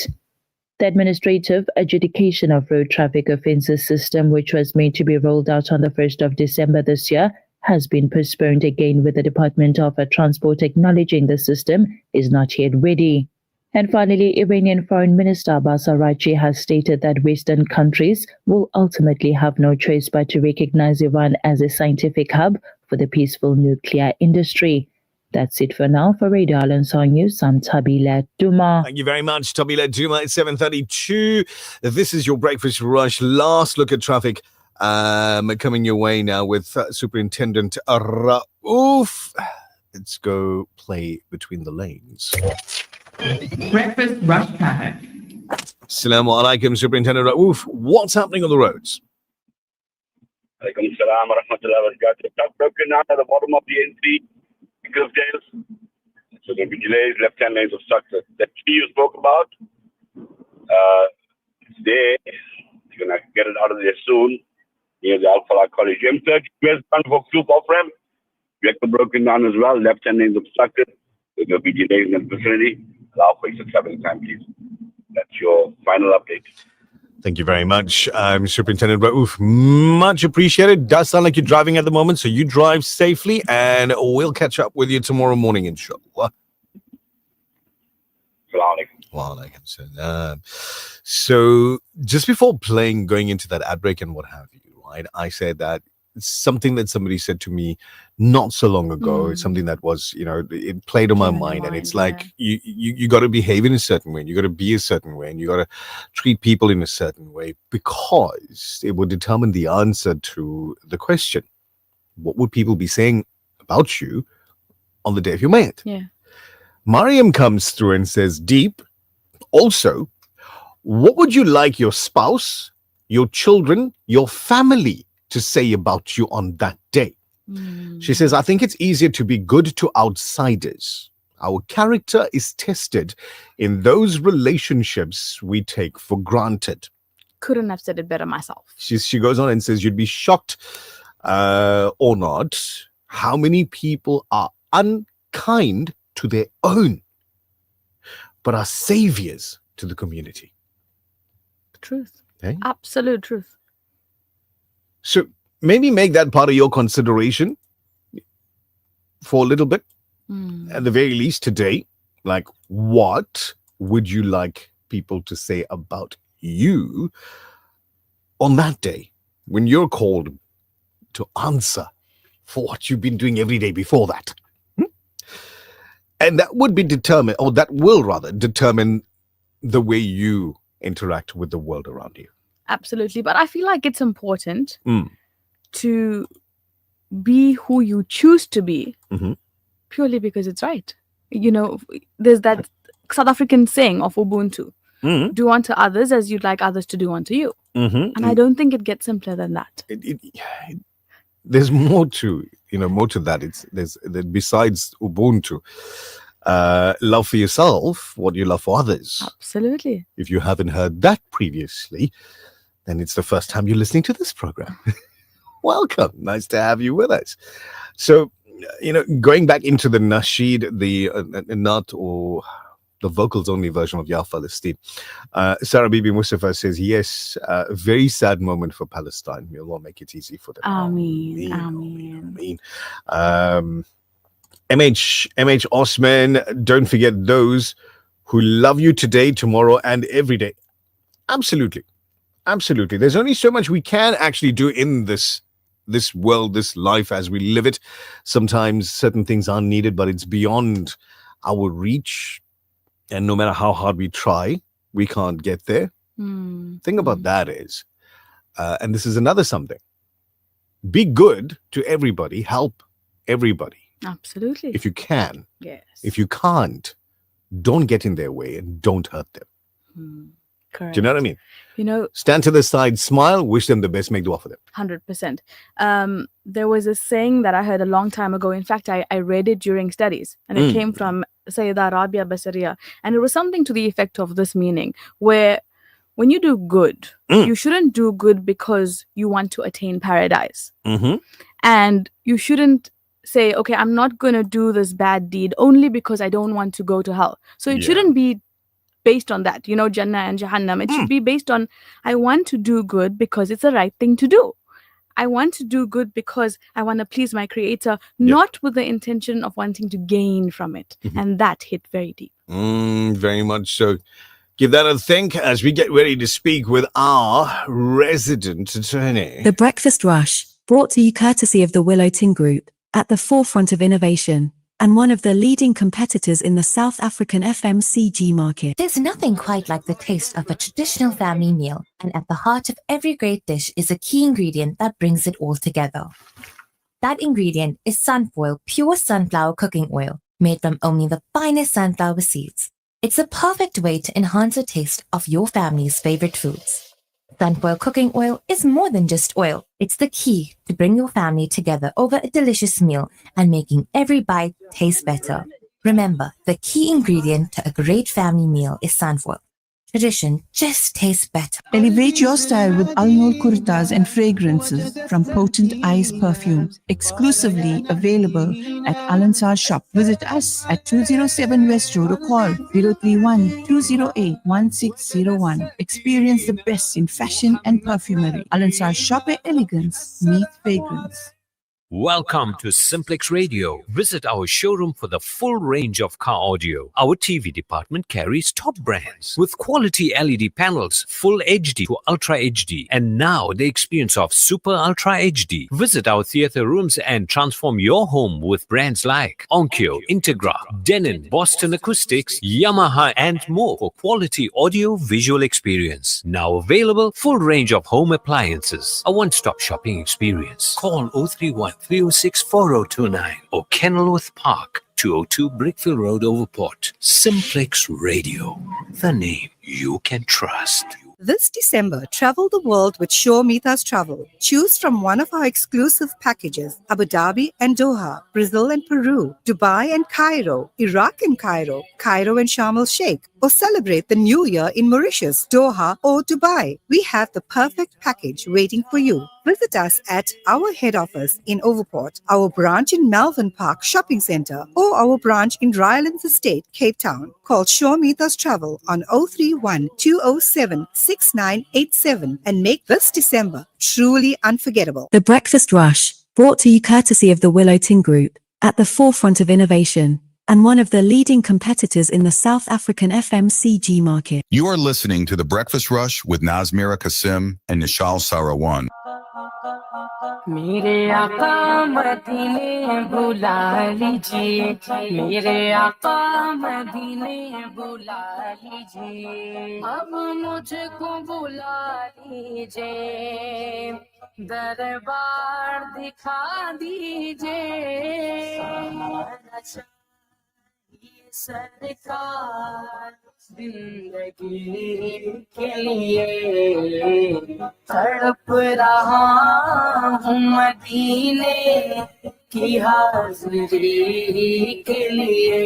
The administrative adjudication of road traffic offences system, which was meant to be rolled out on the 1st of December this year, has been postponed again, with the Department of Transport acknowledging the system is not yet ready. And finally, Iranian Foreign Minister Abbas Araghchi has stated that Western countries will ultimately have no choice but to recognize Iran as a scientific hub for the peaceful nuclear industry. That's it for now. For Radio Al-Ansar News, I'm Tabila Duma. Thank you very much, Tabila Duma. It's 7:32. This is your Breakfast Rush. Last look at traffic coming your way now with Superintendent Raouf. Let's go play Between the Lanes. Breakfast Rush traffic. Assalamu alaikum, Superintendent Raouf. What's happening on the roads? Alaikum salam wa rahmatullahi wa barakatuh. Truck broken out at the bottom of the N3. Cliffdale. So there'll be delays, left-hand lanes obstructed. That tree you spoke about, it's there. You're going to get it out of there soon. Near the Al-Falah College. M30, westbound for Fluke off-ramp. Vehicle broken down as well. Left-hand lanes obstructed. So there'll be delays in the vicinity. Allow for extra traveling time, please. That's your final update. Thank you very much, Superintendent Raouf. Much appreciated. Does sound like you're driving at the moment, so you drive safely, and we'll catch up with you tomorrow morning, inshallah. Walaikum salam. So, just before going into that ad break and what have you, right? I said that it's something that somebody said to me not so long ago. It's something that was, it played on my mind, and it's like you got to behave in a certain way, and you got to be a certain way, and you got to treat people in a certain way, because it would determine the answer to the question: what would people be saying about you on the day of your mayat? Yeah. Mariam comes through and says, "Deep. Also, what would you like your spouse, your children, your family to say about you on that day?" She says, "I think it's easier to be good to outsiders. Our character is tested in those relationships we take for granted." Couldn't have said it better myself. She goes on and says, "You'd be shocked or not how many people are unkind to their own, but are saviors to the community." Truth. Okay? Absolute truth. So maybe make that part of your consideration for a little bit, at the very least today. Like, what would you like people to say about you on that day when you're called to answer for what you've been doing every day before that? And that would be determined, or that will rather determine the way you interact with the world around you. Absolutely. But I feel like it's important to be who you choose to be, purely because it's right. There's that South African saying of Ubuntu: do unto others as you'd like others to do unto you. And I don't think it gets simpler than that. There's more to that. There's besides Ubuntu, love for yourself what you love for others. Absolutely. If you haven't heard that previously, then it's the first time you're listening to this program. Welcome. Nice to have you with us. So, going back into the nasheed, the not or the vocals only version of Ya Palestine, Sarah Bibi Mustafa says, yes, a very sad moment for Palestine. May Allah make it easy for them. Ameen. Ameen. MH Osman, don't forget those who love you today, tomorrow, and every day. Absolutely. Absolutely. There's only so much we can actually do in this world, this life as we live it. Sometimes certain things are needed, but it's beyond our reach. And no matter how hard we try, we can't get there. Thing about that is, and this is another something, be good to everybody, help everybody. Absolutely. If you can. Yes. If you can't, don't get in their way and don't hurt them. Correct. Do you know what I mean? Stand to the side, smile, wish them the best, make dua for them. 100%. There was a saying that I heard a long time ago. In fact, I read it during studies, and it came from Sayyidah Rabia Basariya. And it was something to the effect of this meaning, where when you do good, you shouldn't do good because you want to attain paradise. And you shouldn't say, okay, I'm not going to do this bad deed only because I don't want to go to hell. So it shouldn't be based on that, Jannah and Jahannam. It should be based on, I want to do good because it's the right thing to do. I want to do good because I want to please my creator, not with the intention of wanting to gain from it. And that hit very deep. Very much so. Give that a think as we get ready to speak with our resident attorney. The Breakfast Rush, brought to you courtesy of the Willow Tin Group, at the forefront of innovation and one of the leading competitors in the South African FMCG market. There's nothing quite like the taste of a traditional family meal, and at the heart of every great dish is a key ingredient that brings it all together. That ingredient is Sunfoil pure sunflower cooking oil, made from only the finest sunflower seeds. It's a perfect way to enhance the taste of your family's favorite foods. Sunfoil cooking oil is more than just oil. It's the key to bring your family together over a delicious meal and making every bite taste better. Remember, the key ingredient to a great family meal is sunfoil. Tradition just tastes better. Elevate your style with Al-Noor kurtas and fragrances from Potent Eyes Perfumes, exclusively available at Al-Ansar shop. Visit us at 207 West Road or call 031-208-1601. Experience the best in fashion and perfumery. Al-Ansar shop where elegance meets fragrance. Welcome to Simplex Radio. Visit our showroom for the full range of car audio. Our TV department carries top brands with quality LED panels, full HD to Ultra HD, and now the experience of Super Ultra HD. Visit our theater rooms and transform your home with brands like Onkyo, Integra, Denon, Boston Acoustics, Yamaha, and more for quality audio visual experience. Now available, full range of home appliances. A one-stop shopping experience. Call 031 306 4029 or Kenilworth Park, 202 Brickfield Road, Overport. Simplex Radio, the name you can trust. This December, travel the world with Sure Mithas Travel. Choose from one of our exclusive packages: Abu Dhabi and Doha, Brazil and Peru, Dubai and Cairo, Iraq and Cairo, Cairo and Sharm el-Sheikh, or celebrate the new year in Mauritius, Doha, or Dubai. We have the perfect package waiting for you. Visit us at our head office in Overport, our branch in Malvern Park Shopping Centre, or our branch in Rylands Estate, Cape Town. Call Sure Mithas Travel on 031 207 6987 and make this December truly unforgettable. The Breakfast Rush, brought to you courtesy of the Willow Tin Group, at the forefront of innovation, and one of the leading competitors in the South African FMCG market. You are listening to The Breakfast Rush with Nazmira Kasim and Nishal Sarawan. मेरे आका मदीने बुला लीजिए, मेरे आका मदीने बुला लीजिए, अब मुझको बुला लीजिए, दरबार दिखा दीजिए, सरकार जिंदगी के लिए तड़प रहा हूँ मदीने की हाज़िरी के लिए।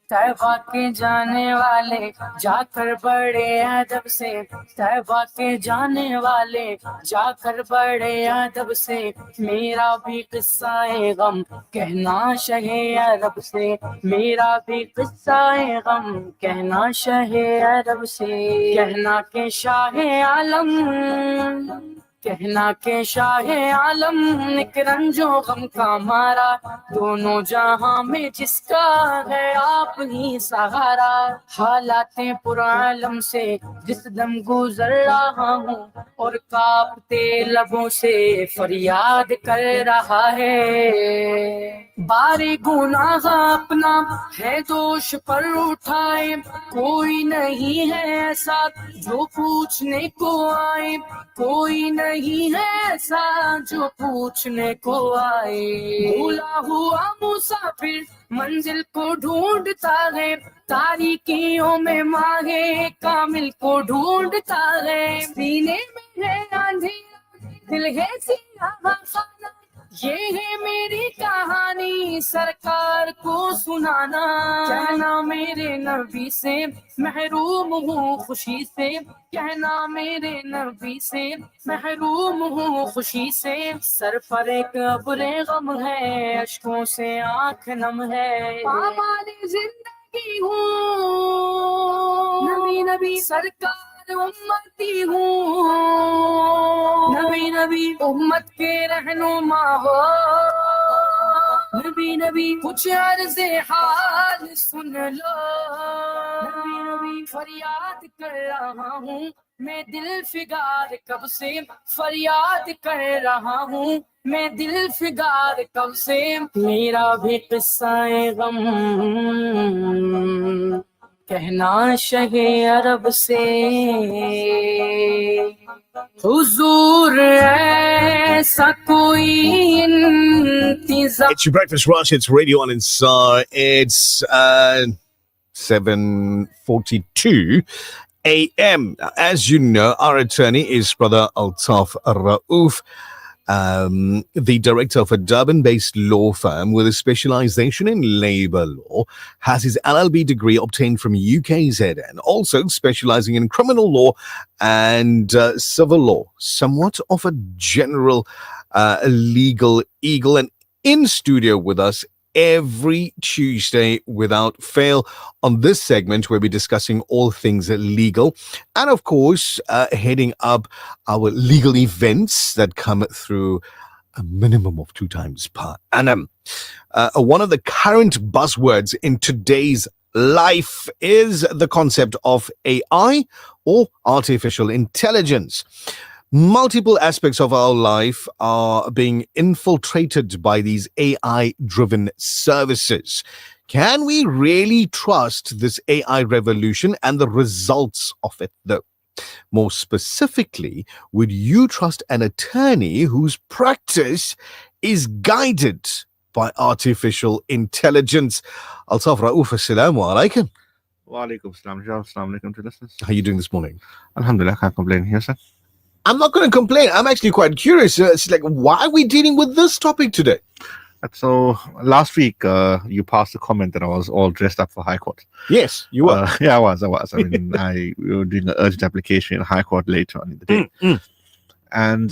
तैबा के जाने वाले जाकर बड़े अदब से, तैबा के जाने वाले जाकर बड़े अदब से, मेरा भी किस्सा-ए गम कहना शहे अरब से, मेरा भी किस्सा-ए गम कहना शहे अरब से, कहना के शाहे आलम, कहना के शाहे आलम एक रंजो गम का मारा, दोनों जहां में जिसका है आप ही सहारा, हालाते पुरालम से जिस दम गुजर रहा हूँ और कांपते लबों से फरियाद कर रहा है, बारे गुनाह अपना है दोष पर उठाए, कोई नहीं है ऐसा जो पूछने को आए, कोई नहीं है ऐसा जो पूछने को आए, भूला हुआ मुसाफिर मंजिल को ढूंढता है, तारीकियों में माहे कामिल को ढूंढता है, सीने में है अंधेरा दिल है सियाह खाना, ये है मेरी कहानी सरकार को सुनाना, कहना मेरे नबी से महरूम हूँ खुशी से, कहना मेरे नबी से महरूम हूँ खुशी से, सर पर एक अब्रे गम है अश्कों से आँख नम है, पामाल जिंदगी हूँ नबी नबी सरकार उम्मती हूँ, नबी नबी उम्मत के रहनुमा हो, नबी नबी कुछ अर्ज़े हाल सुन लो, नबी नबी फरियाद कर रहा हूँ मैं दिल फिगार कब से फरियाद कर रहा हूँ मैं दिल फिगार कब से मेरा भी किस्सा गम कहना शहे अरब से हुजूर ऐसा कोई इंतजार. It's your breakfast rush. It's Radio on Insar. It's 7:42 a.m. As you know, our attorney is Brother Altaf Rauf, the director of a Durban-based law firm with a specialization in labor law, has his LLB degree obtained from UKZN, also specializing in criminal law and civil law, somewhat of a general legal eagle. And in studio with us every Tuesday without fail on this segment, we'll be discussing all things legal and, of course, heading up our legal events that come through a minimum of 2 times per annum. One of the current buzzwords in today's life is the concept of AI or artificial intelligence. Multiple aspects of our life are being infiltrated by these AI-driven services. Can we really trust this AI revolution and the results of it, though? More specifically, would you trust an attorney whose practice is guided by artificial intelligence? Altaf Rauf, assalamu alaikum. Wa alaikum salam. Assalamu alaikum to listeners. How are you doing this morning? Alhamdulillah, can't complain here, sir. I'm not going to complain. I'm actually quite curious. It's like, why are we dealing with this topic today? So last week, you passed a comment that I was all dressed up for High Court. Yes, you were. Yeah, I was. I mean, we were doing an urgent application in High Court later on in the day. And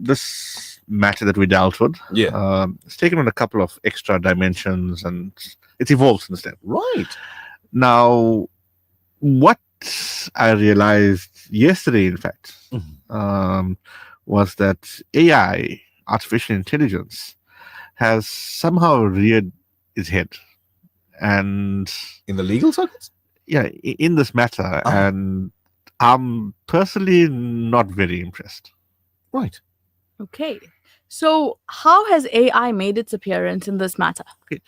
this matter that we dealt with, it's taken on a couple of extra dimensions and it's evolved since then. Right. Now, what I realized yesterday, in fact, was that AI, artificial intelligence, has somehow reared its head. And in the legal circles? Yeah, in this matter. And I'm personally not very impressed. Right. Okay. So how has AI made its appearance in this matter? Okay.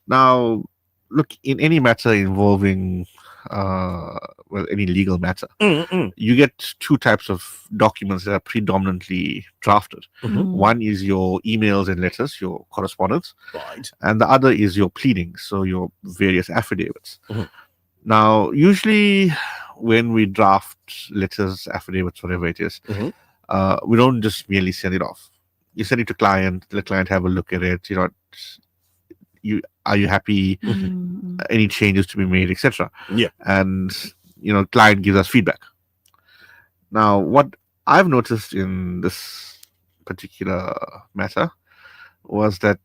Now, look, in any matter involving any legal matter, you get 2 types of documents that are predominantly drafted. One is your emails and letters, your correspondence, right, and the other is your pleadings, so your various affidavits. Now, usually when we draft letters, affidavits, whatever it is, we don't just merely send it off. You send it to client, the client have a look at it, are you happy, any changes to be made, etc. Yeah. And client gives us feedback. Now, what I've noticed in this particular matter was that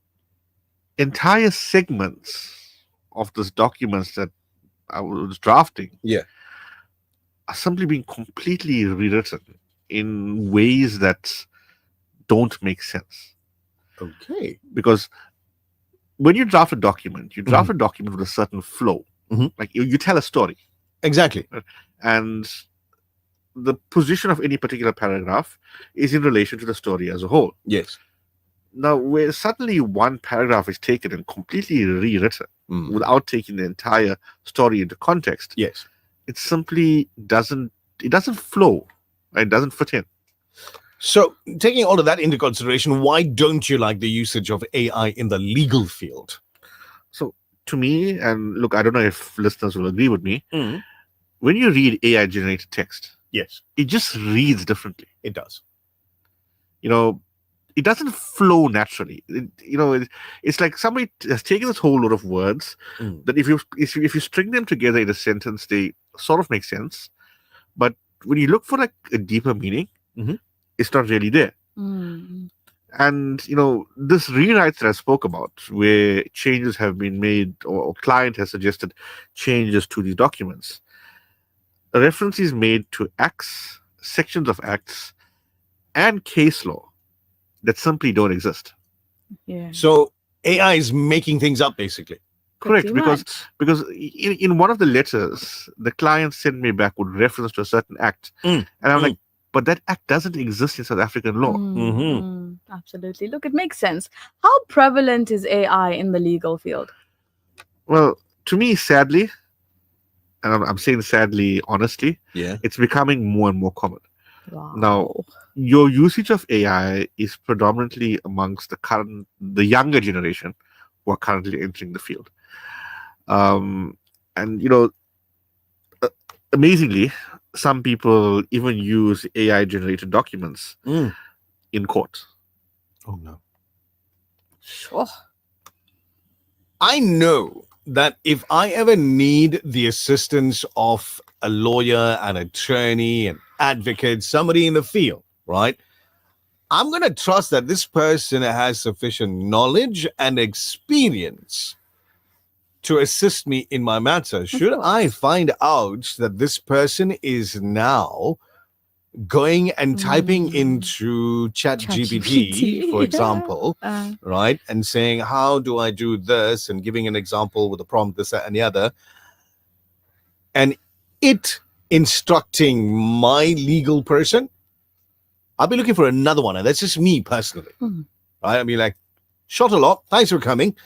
entire segments of these documents that I was drafting are simply being completely rewritten in ways that don't make sense. Okay. Because when you draft a document, you draft a document with a certain flow. Like you tell a story. Exactly. And the position of any particular paragraph is in relation to the story as a whole. Yes. Now, where suddenly one paragraph is taken and completely rewritten without taking the entire story into context, yes, it simply doesn't flow. It doesn't fit in. So, taking all of that into consideration, why don't you like the usage of AI in the legal field? So, to me, and look, I don't know if listeners will agree with me, when you read AI-generated text, yes, it just reads differently. It does. It doesn't flow naturally. It's like somebody has taken this whole lot of words that if you string them together in a sentence, they sort of make sense. But when you look for like a deeper meaning, it's not really there. And this rewrites that I spoke about, where changes have been made, or client has suggested changes to these documents, a reference is made to acts, sections of acts, and case law that simply don't exist. Yeah. So AI is making things up, basically. Correct, Pretty because in one of the letters, the client sent me back with reference to a certain act, and I'm like, but that act doesn't exist in South African law. Absolutely. Look, it makes sense. How prevalent is AI in the legal field? Well, to me, sadly, and I'm saying sadly, honestly, it's becoming more and more common. Wow. Now, your usage of AI is predominantly amongst the younger generation who are currently entering the field. And, amazingly, some people even use AI-generated documents in court. Oh, no. Sure. I know that if I ever need the assistance of a lawyer, an attorney, an advocate, somebody in the field, right? I'm going to trust that this person has sufficient knowledge and experience to assist me in my matter. Should I find out that this person is now going and typing into ChatGPT, for example, right, and saying, how do I do this, and giving an example with a prompt, this, that, and the other, and it instructing my legal person, I'll be looking for another one, and that's just me personally. Right? I'll be like, shot a lot, thanks for coming.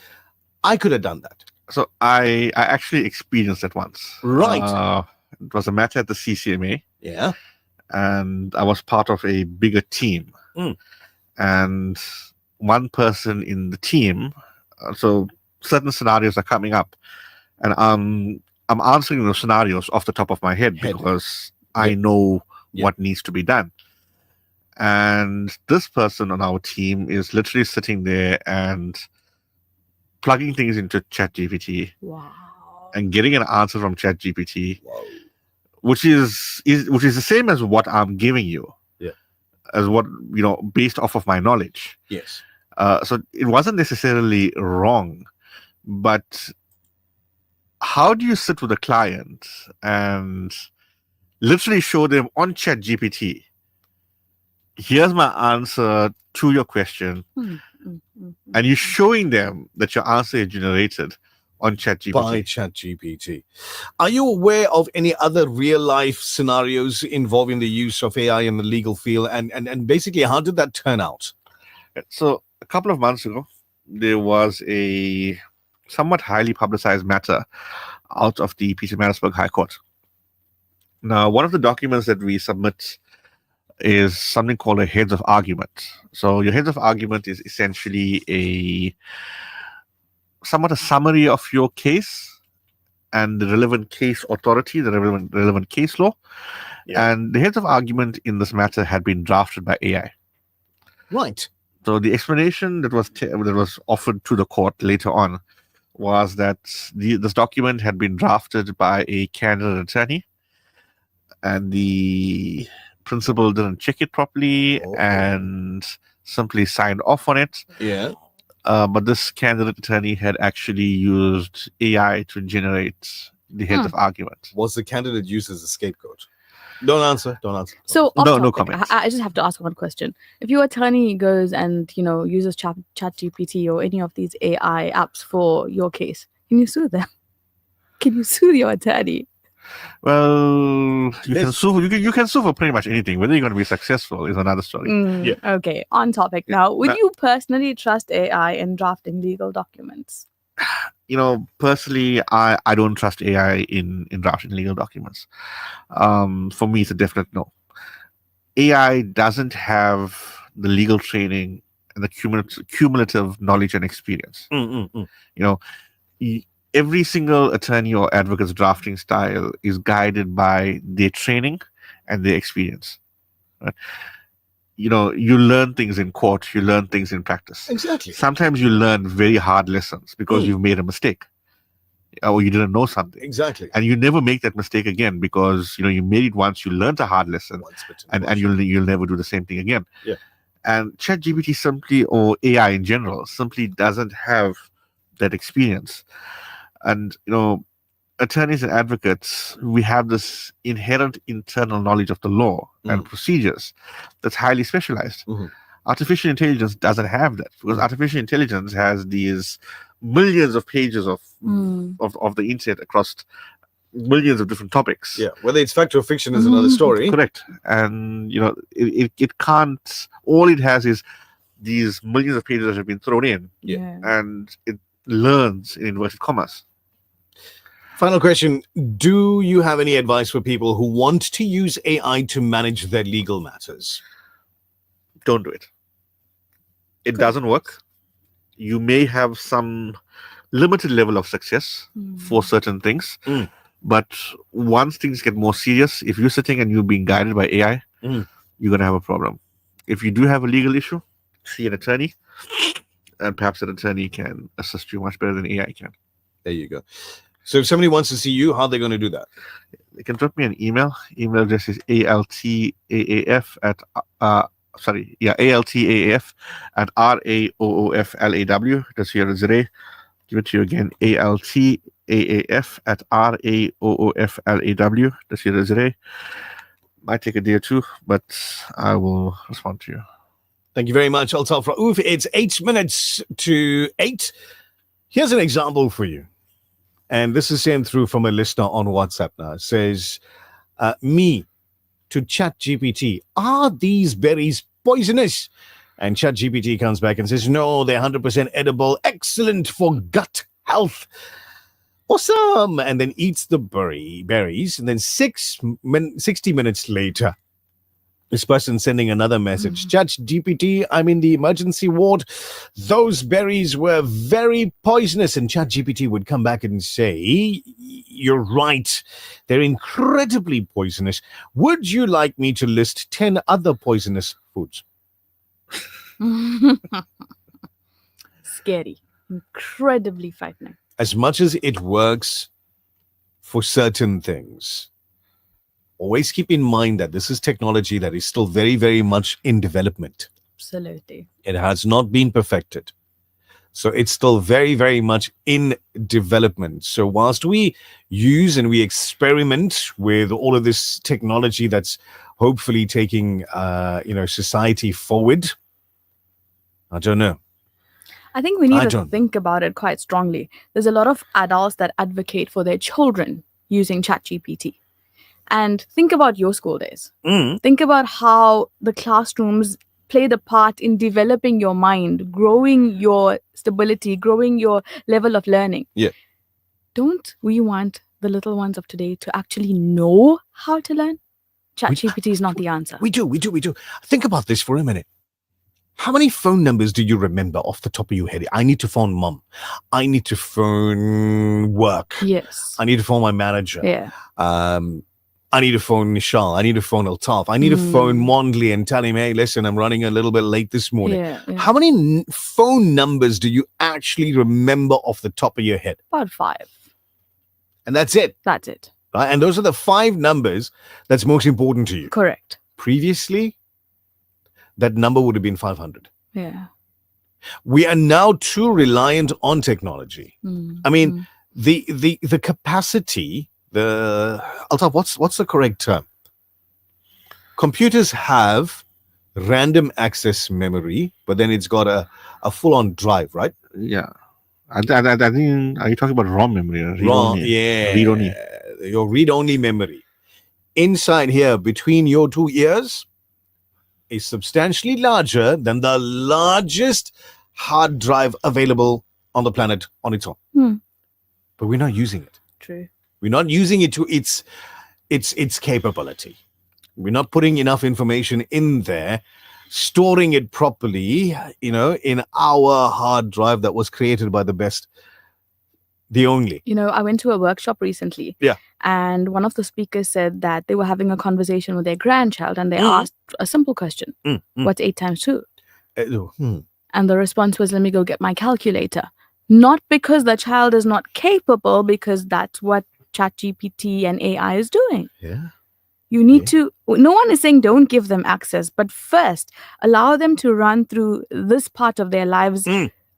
I could have done that. So I actually experienced that once. Right. It was a matter at the CCMA. Yeah. And I was part of a bigger team. And one person in the team, so certain scenarios are coming up, and I'm answering those scenarios off the top of my head because I know what needs to be done. And this person on our team is literally sitting there and plugging things into ChatGPT and getting an answer from ChatGPT, which is the same as what I'm giving you, as what, based off of my knowledge. Yes. So it wasn't necessarily wrong, but how do you sit with a client and literally show them on ChatGPT, here's my answer to your question, and you're showing them that your answer is generated on ChatGPT. By ChatGPT. Are you aware of any other real-life scenarios involving the use of AI in the legal field, and basically, how did that turn out? So a couple of months ago, there was a somewhat highly publicized matter out of the Pietermaritzburg High Court. Now, one of the documents that we submit is something called a heads of argument. So your heads of argument is essentially somewhat a summary of your case and the relevant case authority, the relevant case law. And the heads of argument in this matter had been drafted by AI. Right. So the explanation that was offered to the court later on was that this document had been drafted by a candidate attorney, and the principal didn't check it properly and simply signed off on it. Yeah. But this candidate attorney had actually used AI to generate the heads of argument. Was the candidate used as a scapegoat? Don't answer. So no off comments. I just have to ask one question. If your attorney goes and uses ChatGPT or any of these AI apps for your case, can you sue them? Can you sue your attorney? Well, you can sue for pretty much anything. Whether you're going to be successful is another story. Okay, on topic now. Would you personally trust AI in drafting legal documents? Personally, I don't trust AI in drafting legal documents. For me, it's a definite no. AI doesn't have the legal training and the cumulative knowledge and experience. Every single attorney or advocate's drafting style is guided by their training and their experience. Right? You learn things in court, you learn things in practice. Exactly. Sometimes you learn very hard lessons because you've made a mistake or you didn't know something. Exactly. And you never make that mistake again because, you made it once, you learned a hard lesson and you'll never do the same thing again. Yeah. And ChatGPT simply, or AI in general, simply doesn't have that experience. And, attorneys and advocates, we have this inherent internal knowledge of the law and procedures that's highly specialized. Artificial intelligence doesn't have that because artificial intelligence has these millions of pages of Mm. of the internet across millions of different topics. Yeah, whether it's fact or fiction is another story. Correct. And it can't, all it has is these millions of pages that have been thrown in. Yeah. And it learns in inverted commas. Final question. Do you have any advice for people who want to use AI to manage their legal matters? Don't do it. It doesn't work. You may have some limited level of success for certain things. But once things get more serious, if you're sitting and you're being guided by AI, you're going to have a problem. If you do have a legal issue, see an attorney, and perhaps an attorney can assist you much better than AI can. There you go. So if somebody wants to see you, how are they going to do that? They can drop me an email. Email address is altaaf at altaaf at raooflaw. That's here is Ray. Give it to you again. altaaf at raooflaw. That's here is Ray. Might take a day or two, but I will respond to you. Thank you very much, Altaf Raouf. It's 8 minutes to 8. Here's an example for you. And this is sent through from a listener on WhatsApp now. It says, me to ChatGPT, are these berries poisonous? And ChatGPT comes back and says, no, they're 100% edible, excellent for gut health. Awesome. And then eats the berries. And then 60 minutes later, this person sending another message. ChatGPT, I'm in the emergency ward. Those berries were very poisonous. And ChatGPT would come back and say, you're right. They're incredibly poisonous. Would you like me to list 10 other poisonous foods? Scary. Incredibly frightening. As much as it works for certain things, always keep in mind that this is technology that is still very, very much in development. Absolutely. It has not been perfected. So it's still very, very much in development. So whilst we use and we experiment with all of this technology that's hopefully taking, society forward, I don't know. I think we need to think about it quite strongly. There's a lot of adults that advocate for their children using ChatGPT. And think about your school days. Think about how the classrooms played a part in developing your mind, growing your stability, growing your level of learning. Yeah. Don't we want the little ones of today to actually know how to learn? ChatGPT is not the answer. We do. Think about this for a minute. How many phone numbers do you remember off the top of your head? I need to phone mom. I need to phone work. Yes. I need to phone my manager. Yeah. I need to phone Nishal. I need to phone Altaf. I need to phone Mondley and tell him, hey, listen, I'm running a little bit late this morning. Yeah. How many phone numbers do you actually remember off the top of your head? About 5. And that's it. That's it. Right? And those are the 5 numbers that's most important to you. Correct. Previously, that number would have been 500. Yeah. We are now too reliant on technology. I mean, the capacity, Altaf, what's the correct term? Computers have random access memory, but then it's got a full-on drive, right? Yeah. I think, are you talking about ROM memory? ROM, yeah. Read-only. Your read-only memory. Inside here, between your 2 ears, is substantially larger than the largest hard drive available on the planet on its own. But we're not using it. True. We're not using it to its capability. We're not putting enough information in there, storing it properly, in our hard drive that was created by the best, the only. I went to a workshop recently. Yeah. And one of the speakers said that they were having a conversation with their grandchild and they asked a simple question. What's 8 times 2? And the response was, let me go get my calculator. Not because the child is not capable, because that's what ChatGPT and AI is doing. Yeah. You need to, no one is saying don't give them access, but first allow them to run through this part of their lives.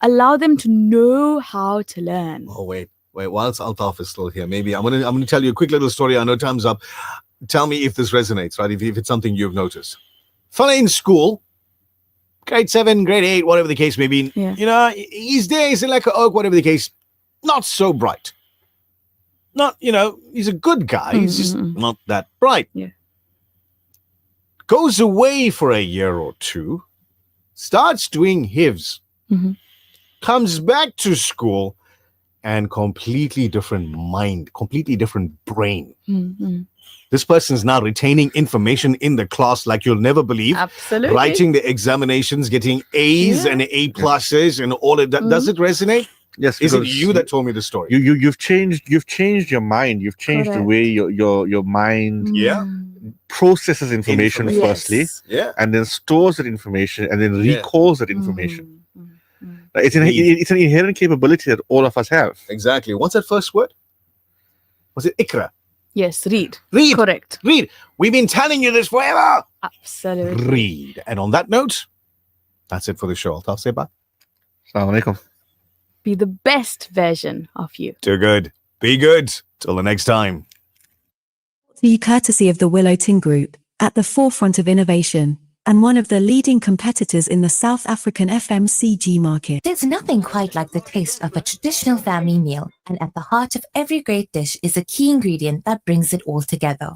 Allow them to know how to learn. Oh, wait. Whilst Altaf is still here, maybe I'm gonna tell you a quick little story. I know time's up. Tell me if this resonates, right? If it's something you've noticed. Fella in school grade 7, grade 8, whatever the case may be. Yeah. You know, he's there, he's like an oak, whatever the case. Not so bright. Not, you know, he's a good guy. He's just not that bright. Yeah. Goes away for a year or two, starts doing hifz, comes back to school, and completely different mind, completely different brain. This person's now retaining information in the class like you'll never believe. Absolutely. Writing the examinations, getting A's and A pluses and all of that. Does it resonate? Yes. Is it because you that told me the story? You've changed your mind. You've changed the Correct. way your mind processes information Information. firstly, Yeah. and then stores that information and then Yeah. recalls that information. Like, it's an inherent capability that all of us have. Exactly. What's that first word? Was it ikra? Yes, read. Read. Correct. Read. We've been telling you this forever. Absolutely. Read. And on that note, that's it for the show. I'll say bye. Assalamu alaikum. Be the best version of you. Too good. Be good. Till the next time. To you courtesy of the Willow Tin Group, at the forefront of innovation, and one of the leading competitors in the South African FMCG market. There's nothing quite like the taste of a traditional family meal, and at the heart of every great dish is a key ingredient that brings it all together.